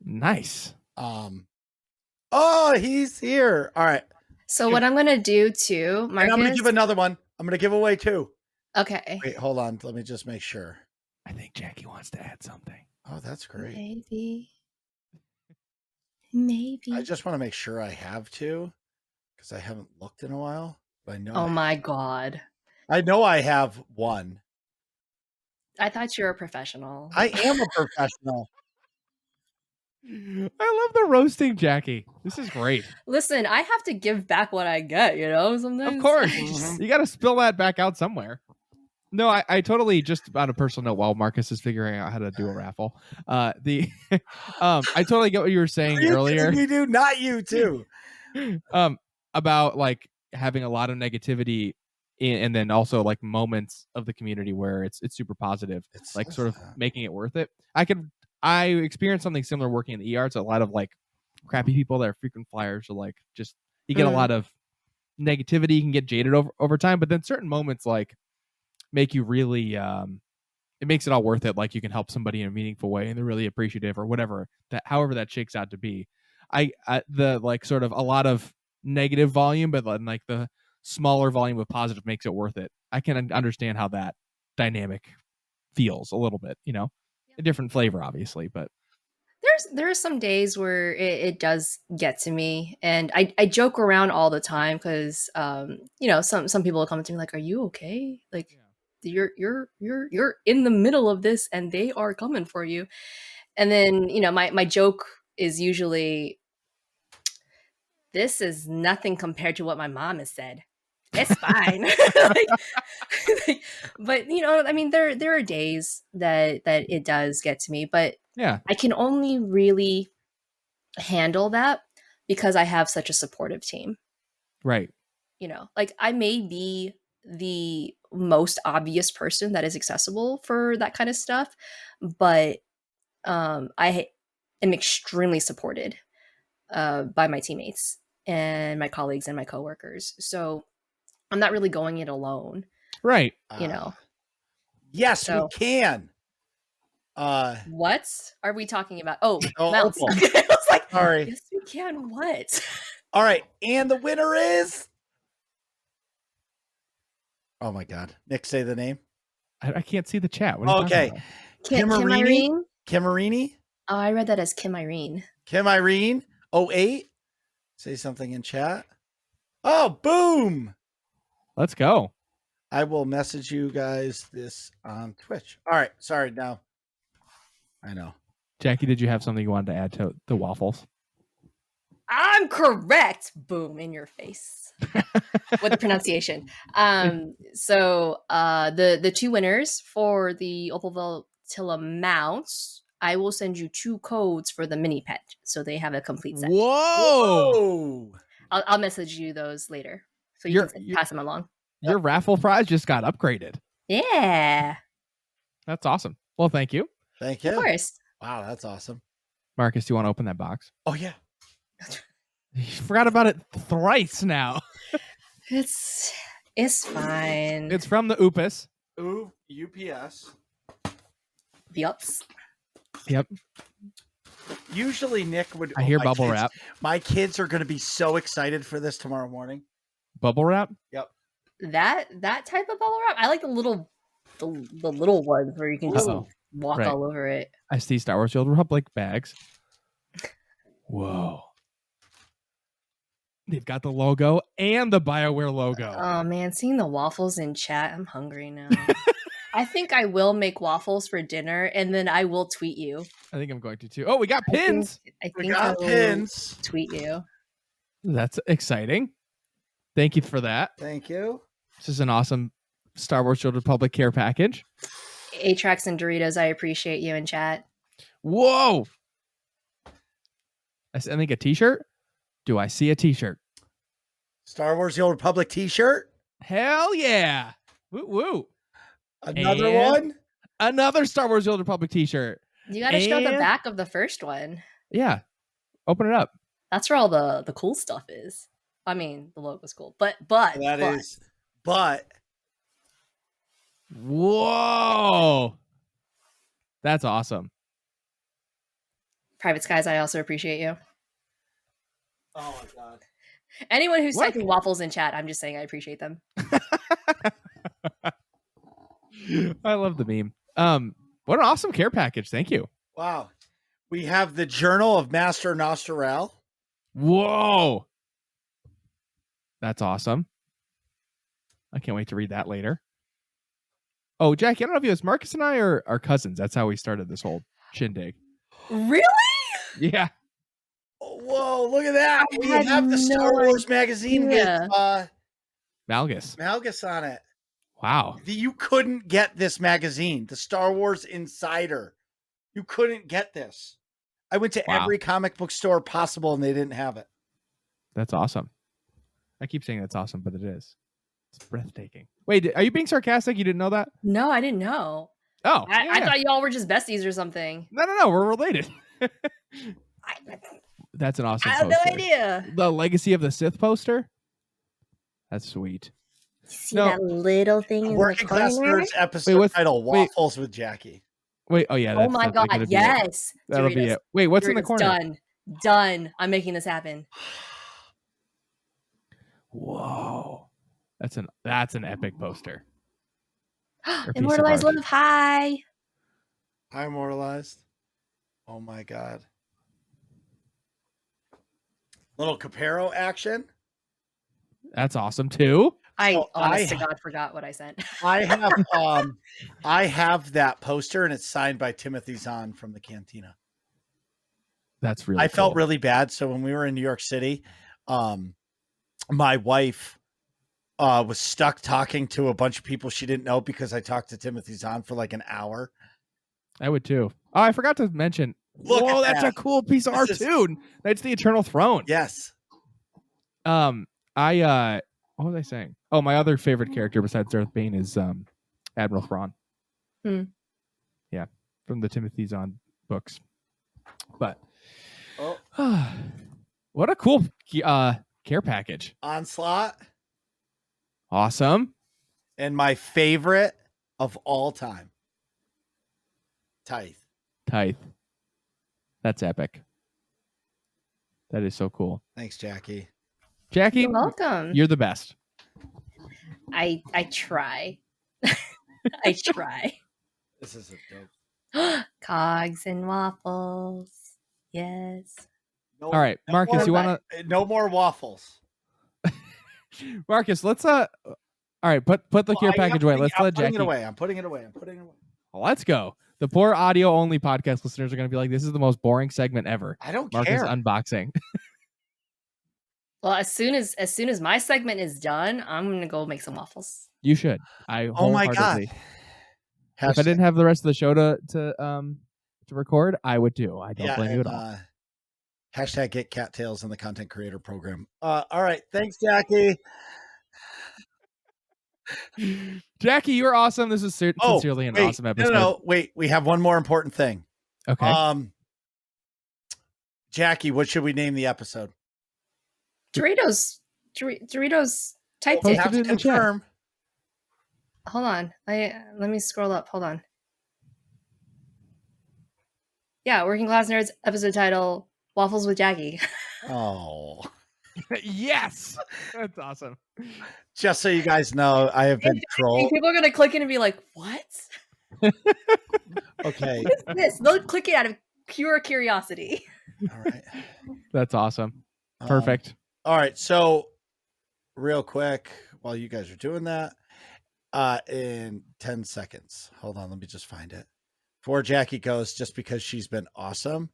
Nice. Oh, he's here. All right. So what I'm going to do too, Marcus. And I'm going to give another one. I'm going to give away 2. Okay. Wait, hold on. Let me just make sure. I think Jackie wants to add something. Oh, that's great. Maybe. I just want to make sure I have 2 because I haven't looked in a while. But I know. Oh my God. I know I have 1. I thought you were a professional. I am a professional. I love the roasting, Jackie. This is great. Listen, I have to give back what I get, sometimes. Of course. You got to spill that back out somewhere. No, I totally, just on a personal note, while Marcus is figuring out how to do a raffle, I totally get what you were saying earlier. You do, not you too. About like having a lot of negativity and then also like moments of the community where it's super positive. It's like sort of making it worth it. I experienced something similar working in the ER. It's a lot of like crappy people that are frequent flyers. So like just you get a lot of negativity. You can get jaded over time, but then certain moments like make you really it makes it all worth it. Like you can help somebody in a meaningful way and they're really appreciative or whatever however that shakes out to be. The like sort of a lot of negative volume, but then like the smaller volume of positive makes it worth it. I can understand how that dynamic feels a little bit, a different flavor, obviously, but there are some days where it does get to me, and I joke around all the time because some people will come to me like, "Are you okay? Like, you're in the middle of this, and they are coming for you." And then my joke is usually, "This is nothing compared to what my mom has said. It's fine." But there are days that it does get to me, but yeah, I can only really handle that because I have such a supportive team. Right. Like I may be the most obvious person that is accessible for that kind of stuff, but I am extremely supported by my teammates and my colleagues and my coworkers. So I'm not really going it alone. Right. Yes, So- we can. What are we talking about? Oh, Oh, mounts. Opal. I was like, Sorry. yes, we can. What? All right. And the winner is. Oh my God. Nick, say the name. I can't see the chat. What are you talking about? Kim Kimarini? Irene? Kimarini? Oh, I read that as Kim Irene. Kim Irene 08. Say something in chat. Oh, boom. Let's go. I will message you guys this on Twitch. All right. Sorry. Now. I know. Jackie, did you have something you wanted to add to the waffles? I'm correct. Boom in your face with the pronunciation. So the two winners for the Oakenfold mounts, I will send you 2 codes for the mini pet, so they have a complete set. Whoa! I'll message you those later, so you can pass them along. Your raffle prize just got upgraded. Yeah, That's awesome. Well, thank you. Thank you. of course. Wow, that's awesome. Marcus, do you want to open that box? Oh yeah. You forgot about it thrice now. It's fine. It's from the Oopus. Ooh, UPS. Yups. Yep. Usually Nick would. I hear my bubble kids- wrap. My kids are going to be so excited for this tomorrow morning. Bubble wrap? Yep. That type of bubble wrap, I like the little ones where you can just Uh-oh. walk Right. all over it. I see Star Wars: The Old Republic bags. Whoa. They've got the logo and the BioWare logo. Oh man, seeing the waffles in chat, I'm hungry now. I think I will make waffles for dinner, and then I will tweet you. I think I'm going to too. Oh, we got pins. I We think got I will pins. tweet you. That's exciting. Thank you for that. Thank you. This is an awesome Star Wars: The Old Republic care package. Atrax and Doritos, I appreciate you in chat. Whoa. I think a t-shirt. Do I see a t-shirt? Star Wars: The Old Republic T-shirt. Hell yeah. Woo woo. Another And- one. Another Star Wars: The Old Republic t-shirt. You got to show the And- back of the first one. Yeah. Open it up. That's where all the cool stuff is. I mean, the logo's cool, but but Whoa. That's awesome. Private Skies, I also appreciate you. Oh my god. Anyone who's What? typing waffles in chat, I'm just saying I appreciate them. I love the meme. What an awesome care package. Thank you. Wow. We have the Journal of Master Nostrel. Whoa. That's awesome. I can't wait to read that later. Oh, Jackie, I don't know if it was Marcus and I or our cousins. That's how we started this whole shindig. Really? Yeah. Whoa, look at that. I We had have the Star no Wars magazine idea. with Malgus. Malgus on it. Wow. You couldn't get this magazine, the Star Wars Insider. You couldn't get this. I went to Wow. every comic book store possible and they didn't have it. That's awesome. I keep saying that's awesome, but it is. It's breathtaking. Wait, are you being sarcastic? You didn't know that? No, I didn't know. Oh, I yeah. thought y'all were just besties or something. No. We're related. I That's an awesome have no poster. idea. The Legacy of the Sith poster? That's sweet. See No. that little thing in the Working Class corner? Nerds episode Wait, what's- title, wait. Waffles with Jackie. Wait, oh yeah. Oh That's my definitely god, gonna be it. yes. That'll be Doritos. it. Wait, what's in the Doritos, corner? Done. I'm making this happen. Whoa. That's an epic poster. Or piece of Immortalized art. Love, hi. I immortalized. Oh my god. Little Capero action. That's awesome too. I So honest to I- God forgot what I sent. I have that poster and it's signed by Timothy Zahn from the Cantina. That's really I felt cool. really bad. So when we were in New York City, my wife was stuck talking to a bunch of people she didn't know because I talked to Timothy Zahn for like an hour. I would too. Oh, I forgot to mention. Look Whoa, at that's that. a cool piece of art This is- too. That's the Eternal Throne. Yes. What was I saying? Oh, my other favorite character besides Darth Bane is Admiral Thrawn. Hmm. Yeah, from the Timothy Zahn books. But Oh, what a cool care package. Onslaught. Awesome. And my favorite of all time, Tithe. Tithe. That's epic. That is so cool. Thanks, Jackie. Jackie, You're welcome. you're the best. I try. I try. This is a dope. Cogs and waffles. Yes. No, All right, no Marcus, more- you want no more waffles. to Marcus, let's all right, put the care Well, package away. Let's I'm let putting Jackie. it away. I'm putting it away. Let's go. The poor audio-only podcast listeners are going to be like, this is the most boring segment ever. I don't Marcus care. unboxing. Well, as soon as my segment is done, I'm gonna go make some waffles. You should. I Oh my God. wholeheartedly. If I didn't have the rest of the show to record, I would too. I don't blame you at all. Hashtag get cattails in the content creator program. All right. Thanks, Jackie. Jackie, you're awesome. This is sincerely an awesome episode. No, wait. We have one more important thing. Okay. Jackie, what should we name the episode? Doritos typed Post it. Have to it in the chat. confirm. Hold on. Let me scroll up. Hold on. Yeah, Working Class Nerds episode title, Waffles with Jackie. Oh. Yes. That's awesome. Just so you guys know, I have been trolled. People are gonna click in and be like, "What? Okay. What is this?" They'll click it out of pure curiosity. All right. That's awesome. Perfect. All right. So real quick, while you guys are doing that, in 10 seconds. Hold on. Let me just find it. Before Jackie goes, just because she's been awesome.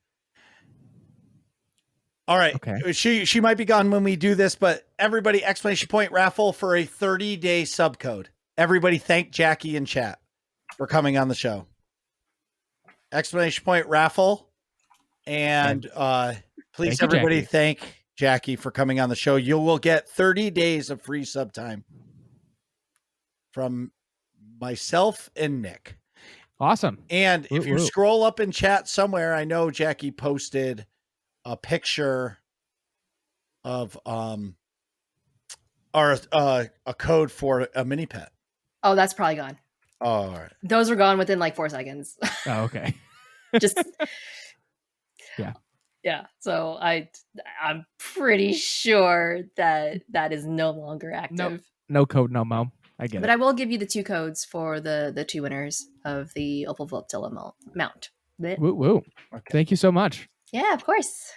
All right. Okay. She might be gone when we do this, but everybody, exclamation point raffle for a 30-day subcode. Everybody thank Jackie in chat for coming on the show. Exclamation point raffle. And please, everybody, thank Jackie for coming on the show. You will get 30 days of free sub time from myself and Nick. Awesome. And if you scroll up in chat somewhere, I know Jackie posted a picture of or a code for a mini pet. Oh, that's probably gone. Oh, all right. Those were gone within like 4 seconds. Oh, okay. Just yeah. Yeah. So I'm pretty sure that is no longer active. No code, no mo. I get it. But I will give you the 2 codes for the 2 winners of the Opal Flotilla mount. Woo woo. Okay. Thank you so much. Yeah, of course.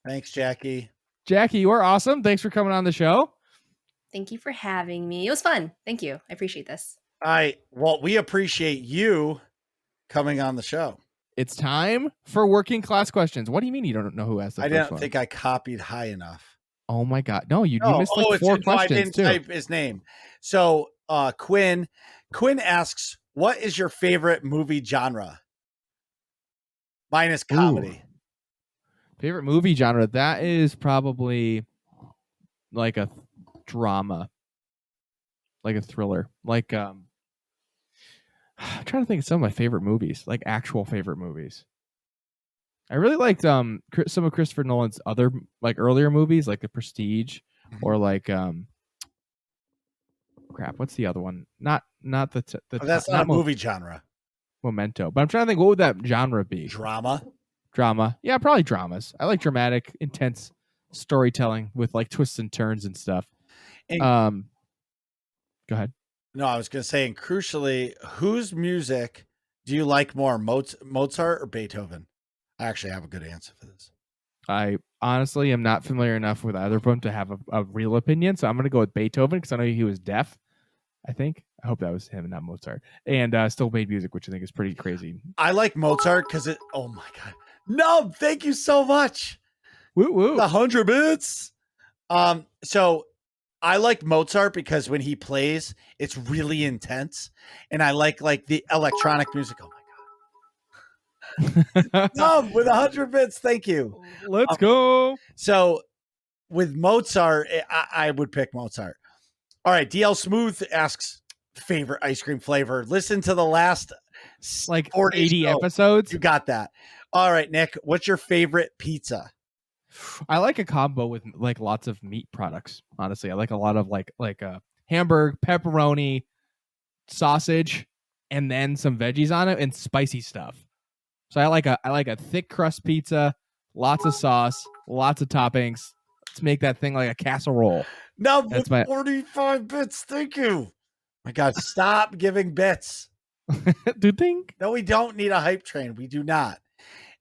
Thanks, Jackie. Jackie, you are awesome. Thanks for coming on the show. Thank you for having me. It was fun. Thank you. I appreciate this. Well, we appreciate you coming on the show. It's time for working class questions. What do you mean you don't know who asked the I first didn't one? think I copied high enough. Oh my God. No, you missed like 4 questions I didn't type his name. So Quinn asks, what is your favorite movie genre? Mine is comedy. Ooh. Favorite movie genre? That is probably like a drama, like a thriller. Like I'm trying to think of some of my favorite movies, like actual favorite movies. I really liked some of Christopher Nolan's other like earlier movies, like The Prestige, or like crap. What's the other one? Not the. That's not a movie genre. Memento. But I'm trying to think, what would that genre be? Drama. Yeah, probably dramas. I like dramatic, intense storytelling with like twists and turns and stuff. And, go ahead. No, I was going to say, and crucially, whose music do you like more, Mozart or Beethoven? I actually have a good answer for this. I honestly am not familiar enough with either of them to have a real opinion, so I'm going to go with Beethoven because I know he was deaf. I hope that was him, not Mozart, and still made music, which I think is pretty crazy. I like Mozart because oh my God. No, thank you so much. Woo woo. 100 bits. So I like Mozart because when he plays, it's really intense, and I like the electronic music. Oh my God. No, with 100 bits. Thank you. Let's go. So with Mozart, I would pick Mozart. All right. DL Smooth asks favorite ice cream flavor. Listen to the last like 80 episodes. You got that. All right, Nick, what's your favorite pizza? I like a combo with like lots of meat products. Honestly, I like a lot of like hamburger, pepperoni, sausage, and then some veggies on it and spicy stuff. So I like a thick crust pizza, lots of sauce, lots of toppings. Let's make that thing like a casserole. No, that's 45 bits. Thank you. My God, stop giving bits. Do you think? No, we don't need a hype train. We do not.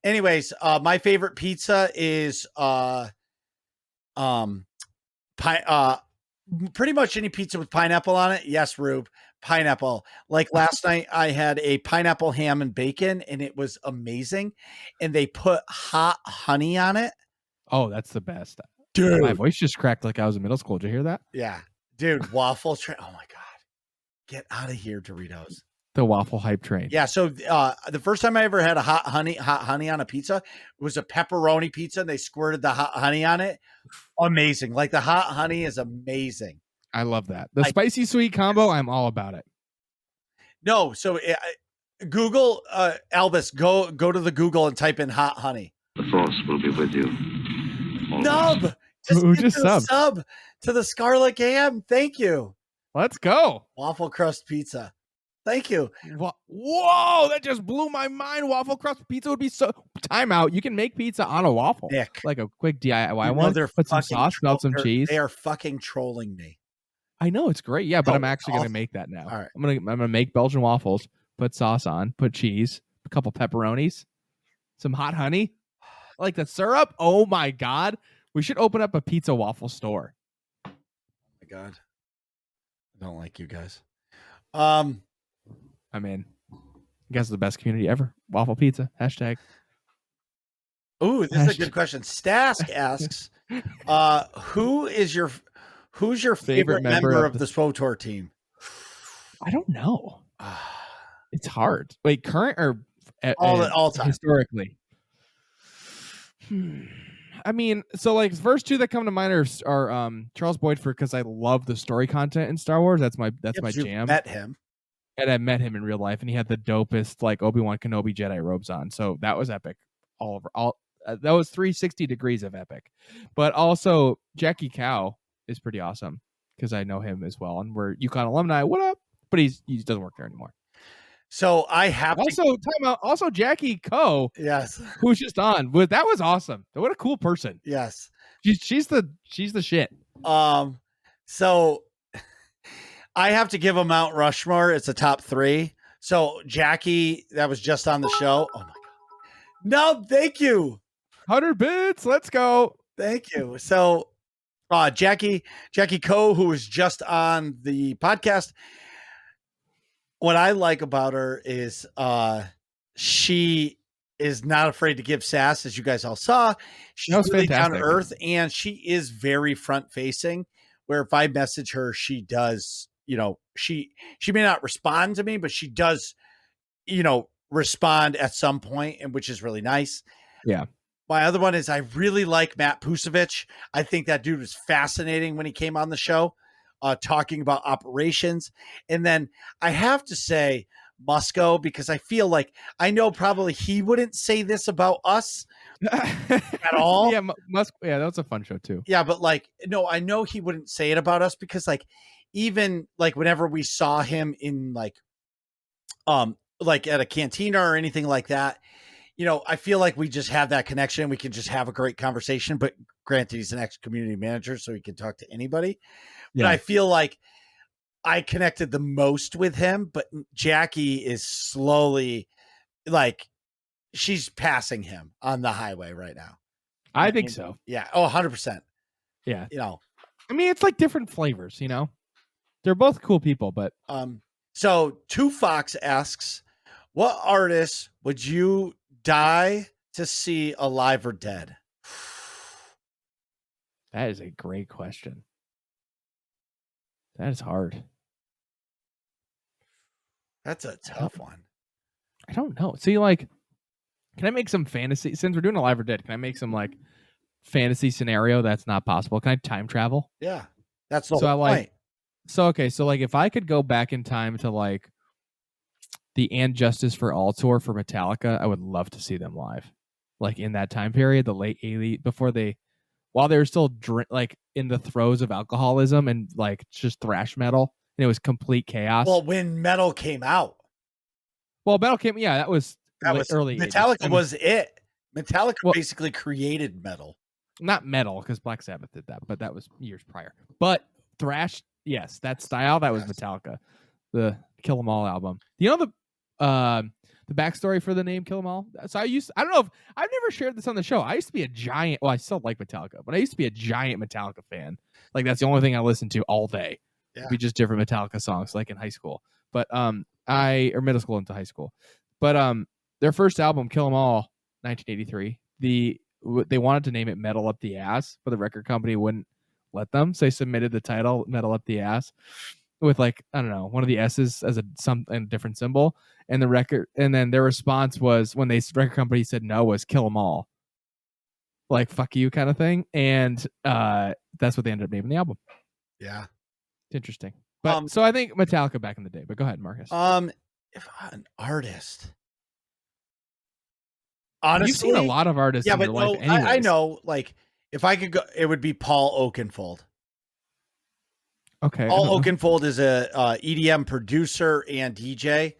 Anyways, my favorite pizza is pretty much any pizza with pineapple on it. Yes, Rube. pineapple. Like last night, I had a pineapple ham and bacon, and it was amazing. And they put hot honey on it. Oh, that's the best. Dude. My voice just cracked like I was in middle school. Did you hear that? Yeah. Dude, waffle train. Oh, my God. Get out of here, Doritos. The waffle hype train. Yeah. So the first time I ever had a hot honey on a pizza, it was a pepperoni pizza, and they squirted the hot honey on it. Amazing. Like the hot honey is amazing. I love that. The spicy sweet combo, I'm all about it. No, so Google, Albus, go to the Google and type in hot honey. The force will be with you. Nub! Who just sub to the Scarlet Ham. Thank you. Let's go. Waffle crust pizza. Thank you. Whoa, that just blew my mind. Waffle crust pizza would be so... Time out. You can make pizza on a waffle. Nick. Like a quick DIY one. Put some sauce, melt some cheese. They are fucking trolling me. I know, it's great. Yeah, but I'm actually going to make that now. All right. I'm gonna make Belgian waffles, put sauce on, put cheese, a couple pepperonis, some hot honey, like the syrup. Oh my God. We should open up a pizza waffle store. Oh my God. I don't like you guys. I mean, I guess the best community ever. Waffle pizza. Hashtag. Ooh, this is a good question. Stask asks, who's your favorite member of the SWTOR team? I don't know. It's hard. Wait, current or all time? Historically. I mean, so like first two that come to mind are Charles Boyd because I love the story content in Star Wars. That's my jam. Met him. And I met him in real life, and he had the dopest like Obi-Wan Kenobi Jedi robes on. So that was epic. That was 360 degrees of epic. But also Jackie Cow is pretty awesome because I know him as well, and we're UConn alumni. What up? But he doesn't work there anymore. So I have time out. Also Jackie Coe, yes, who's just on. But that was awesome. What a cool person. Yes, she's the shit. So I have to give a Mount Rushmore. It's a top 3. So Jackie, that was just on the show. Oh my God. No, thank you. 100 bits. Let's go. Thank you. So Jackie Coe, who was just on the podcast. What I like about her is she is not afraid to give sass, as you guys all saw. She's really down to earth, and she is very front facing. Where if I message her, she does. She may not respond to me, but she does. Respond at some point, and which is really nice. Yeah. My other one is I really like Matt Pusevich. I think that dude was fascinating when he came on the show. Talking about operations. And then I have to say Musco, because I feel like I know probably he wouldn't say this about us at all. Yeah, yeah, that was a fun show too. Yeah, but no, I know he wouldn't say it about us because even whenever we saw him in at a cantina or anything like that, I feel like we just have that connection. We can just have a great conversation, but granted, he's an ex-community manager, so he can talk to anybody. Yeah. But I feel like I connected the most with him, but Jackie is slowly she's passing him on the highway right now. I think so. Yeah. Oh, 100%. Yeah. I mean, it's like different flavors, they're both cool people, but, so Two Fox asks, what artist would you die to see alive or dead? That is a great question. That is hard. That's a tough one. I don't know. See, can I make some fantasy? Since we're doing alive or dead, can I make some fantasy scenario that's not possible? Can I time travel? Yeah, that's the whole point. So if I could go back in time to the And Justice for All tour for Metallica, I would love to see them live. In that time period, the late 80s, while they were still in the throes of alcoholism and just thrash metal, and it was complete chaos. Well, when metal came out. Well, metal came, yeah, that was early. Metallica 80s. was it. Metallica basically created metal. Not metal, because Black Sabbath did that, but that was years prior. But thrash, yes, that style, that was Metallica, the Kill 'Em All album. The backstory for the name Kill 'Em All. So I don't know if I've never shared this on the show. I used to be a giant. Well, I still like Metallica, but I used to be a giant Metallica fan. That's the only thing I listened to all day. Yeah. It'd be just different Metallica songs, in high school. but or middle school into high school. But their first album, Kill 'Em All, 1983. They wanted to name it Metal Up the Ass, but the record company wouldn't let them. So they submitted the title Metal Up the Ass with like, I don't know, one of the S's as a different symbol. And then their response was, when the record company said no, was Kill 'Em All. Like, fuck you kind of thing. And that's what they ended up naming the album. Yeah. It's interesting. But so I think Metallica back in the day. But go ahead, Marcus. If an artist. Honestly, you've seen a lot of artists in your life anyways. I know, like, if I could go, it would be Paul Oakenfold. Okay. Paul Oakenfold is a EDM producer and DJ,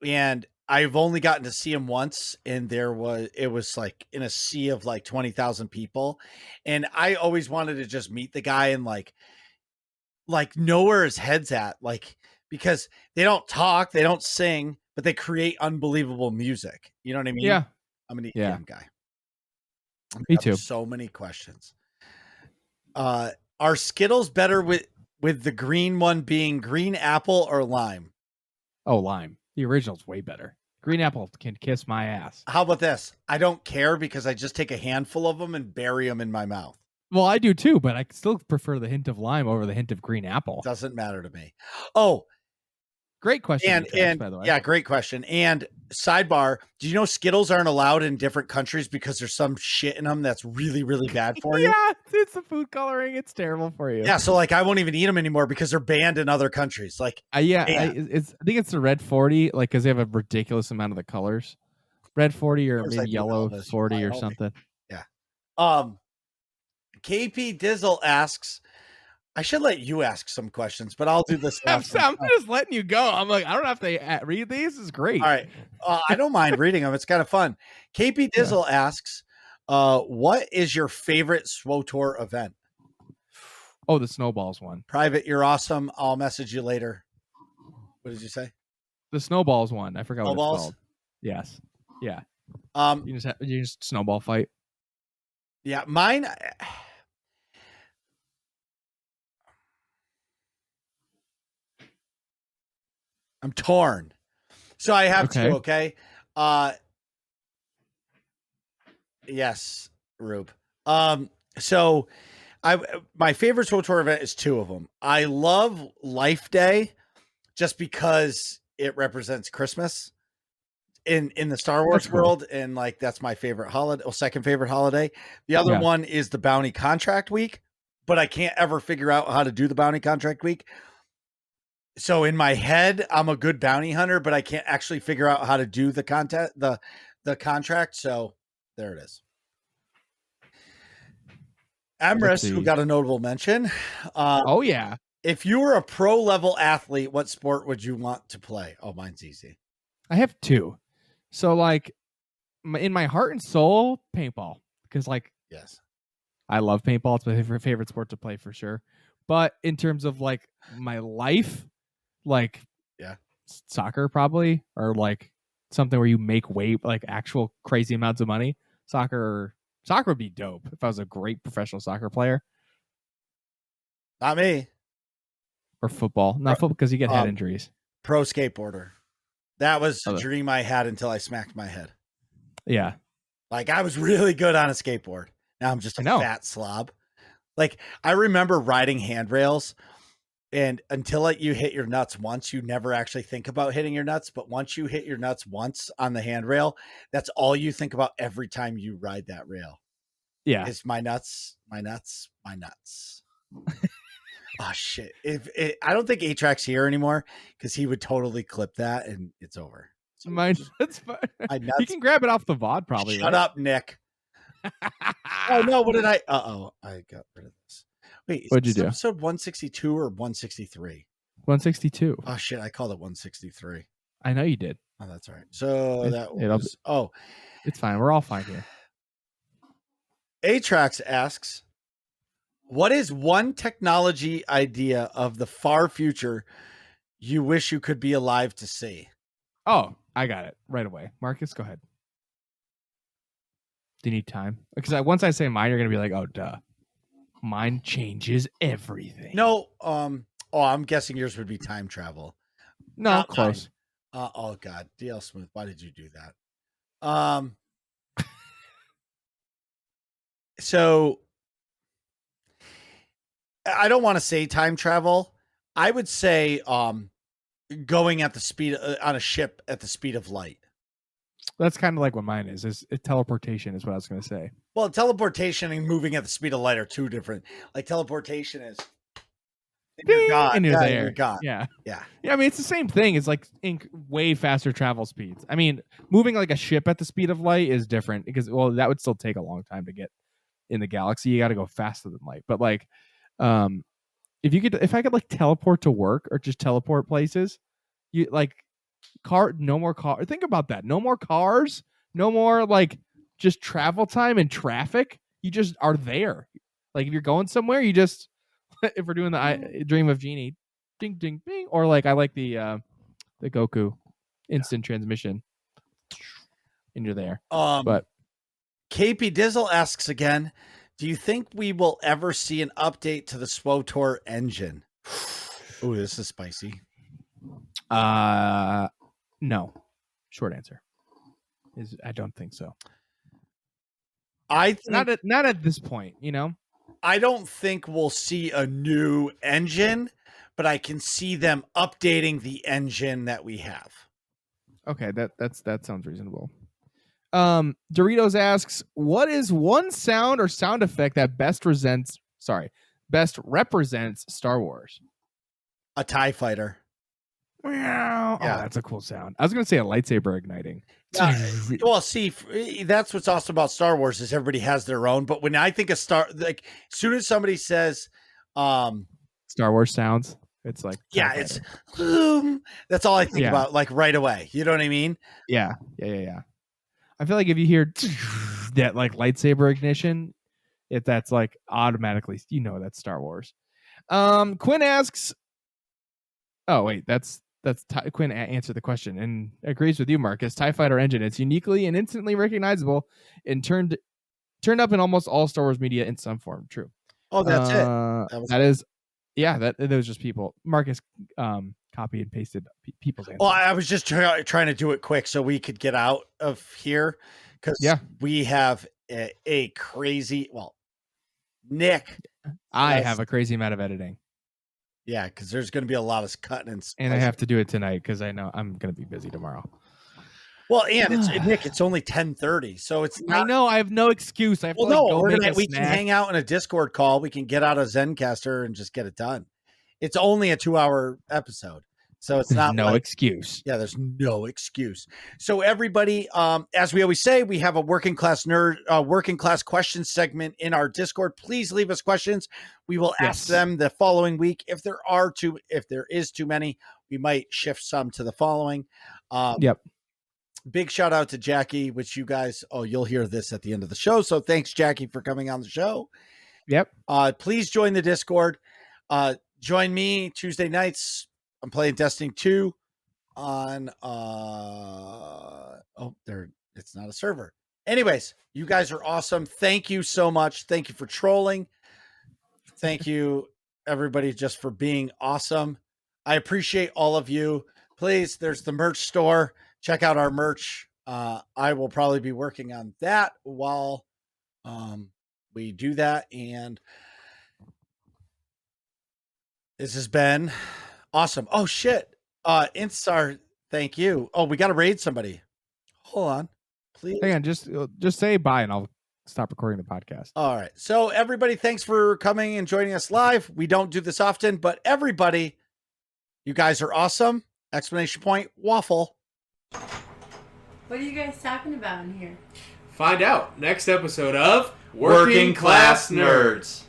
and I've only gotten to see him once, and it was like in a sea of like 20,000 people, and I always wanted to just meet the guy and like know where his head's at, like, because they don't talk, they don't sing, but they create unbelievable music. You know what I mean? Yeah. I'm an EDM guy. Me too. So many questions. Are Skittles better with the green one being green apple or lime? Oh, lime. The original's way better. Green apple can kiss my ass. How about this? I don't care because I just take a handful of them and bury them in my mouth. Well, I do too, but I still prefer the hint of lime over the hint of green apple. Doesn't matter to me. Oh, great question. And by the way. Yeah, great question. And sidebar, do you know Skittles aren't allowed in different countries because there's some shit in them that's really, really bad for you? Yeah, it's the food coloring. It's terrible for you. Yeah, so like I won't even eat them anymore because they're banned in other countries. Like, I think it's the red 40, like, because they have a ridiculous amount of the colors. Red 40 or maybe yellow 40 or something. Yeah. KP Dizzle asks, I should let you ask some questions, but I'll do this. I'm just letting you go. I'm like, I don't have to read these. This is great. All right. I don't mind reading them. It's kind of fun. KP Dizzle asks, what is your favorite SWTOR event? Oh, the Snowballs one. Private, you're awesome. I'll message you later. What did you say? The Snowballs one. I forgot Snowballs? what it's called. Yes. Yeah. You just snowball fight. Yeah, mine. I'm torn. So I have two, okay? Yes, Rube. So my favorite SWTOR event is two of them. I love Life Day just because it represents Christmas in the Star Wars world, and like that's my favorite holiday, second favorite holiday. The other one is the Bounty Contract Week, but I can't ever figure out how to do the Bounty Contract Week. So in my head, I'm a good bounty hunter, but I can't actually figure out how to do the contract. So there it is. Amris, who got a notable mention. Oh yeah. If you were a pro level athlete, what sport would you want to play? Oh, mine's easy. I have two. So like in my heart and soul, paintball, because like, yes, I love paintball. It's my favorite sport to play for sure. But in terms of like my life, like, yeah, soccer probably, or like something where you make like actual crazy amounts of money. Soccer would be dope if I was a great professional soccer player. Not me. Or football. Not football because you get head injuries. Pro skateboarder. That was a dream I had until I smacked my head. Yeah. Like I was really good on a skateboard. Now I'm just a fat slob. Like I remember riding handrails, and until you hit your nuts once, you never actually think about hitting your nuts. But once you hit your nuts once on the handrail, that's all you think about every time you ride that rail. Yeah. It's my nuts, my nuts, my nuts. Oh shit. I don't think A-Track's here anymore because he would totally clip that and it's over. So that's fine. You can grab it off the VOD probably. Shut up, Nick. Oh no, what did I got rid of this. Wait, what'd you do? Episode 162 or 163? 162. Oh shit, I called it 163. I know you did. Oh, that's all right. So it's fine. We're all fine here. A-Trax asks, what is one technology idea of the far future you wish you could be alive to see? Oh, I got it right away. Marcus, go ahead. Do you need time? Because once I say mine, you're going to be like, oh, duh. Mine changes everything. No, I'm guessing yours would be time travel. No, Not close. Oh God, DL Smooth, why did you do that? So I don't want to say time travel. I would say going at the speed on a ship at the speed of light. That's kind of like what mine is. Teleportation is what I was going to say. Well, teleportation and moving at the speed of light are two different. Like teleportation is and you're gone. And you're there. You're gone. Yeah. Yeah. I mean, it's the same thing. It's like way faster travel speeds. I mean, moving like a ship at the speed of light is different because, well, that would still take a long time to get in the galaxy. You got to go faster than light. But like, if I could like teleport to work or just teleport places, you like no more car. Think about that. No more cars. No more like just travel time and traffic. You just are there. Like if you're going somewhere, you just if we're doing the Dream of Genie, ding ding bing, or like I like the Goku instant transmission, and you're there. But KP Dizzle asks again, do you think we will ever see an update to the SWTOR engine? Oh, this is spicy. No. Short answer is I don't think so. I think, not at this point, you know. I don't think we'll see a new engine, but I can see them updating the engine that we have. Okay, that sounds reasonable. Doritos asks, what is one sound or sound effect that best represents Star Wars? A TIE fighter. Yeah. Oh, that's a cool sound. I was going to say a lightsaber igniting. Well, see, that's what's awesome about Star Wars is everybody has their own. But when I think of like as soon as somebody says Star Wars sounds, it's like it's that's all I think about like right away. You know what I mean? Yeah. I feel like if you hear that like lightsaber ignition, that's like automatically that's Star Wars. Quinn asks, oh wait, that's Quinn answered the question and agrees with you, Marcus. TIE Fighter engine, it's uniquely and instantly recognizable and turned up in almost all Star Wars media in some form. True. Oh, that's it. That was just people. Marcus copied and pasted people's answers. Well, I was just trying to do it quick so we could get out of here because we have a crazy. Well, Nick, I have a crazy amount of editing. Yeah, because there's going to be a lot of cutting and I have to do it tonight because I know I'm going to be busy tomorrow. Well, and Nick, it's only 10:30, so it's not. I know I have no excuse. I have to we can hang out in a Discord call. We can get out of Zencaster and just get it done. It's only a 2-hour episode, so it's not excuse. Yeah, there's no excuse. So everybody, as we always say, we have a working class questions segment in our Discord. Please leave us questions. We will ask them the following week. If there is too many, we might shift some to the following. Big shout out to Jackie, which you guys, you'll hear this at the end of the show. So thanks, Jackie, for coming on the show. Yep. Please join the Discord. Join me Tuesday nights. I'm playing Destiny 2 on it's not a server. Anyways, you guys are awesome. Thank you so much. Thank you for trolling. Thank you, everybody, just for being awesome. I appreciate all of you. Please, there's the merch store. Check out our merch. I will probably be working on that while we do that. And this has been awesome. Oh, shit. Instar, thank you. Oh, we got to raid somebody. Hold on, please. Hang on, just say bye and I'll stop recording the podcast. All right. So everybody, thanks for coming and joining us live. We don't do this often, but everybody, you guys are awesome. Exclamation point, Waffle. What are you guys talking about in here? Find out next episode of Working Class Nerds.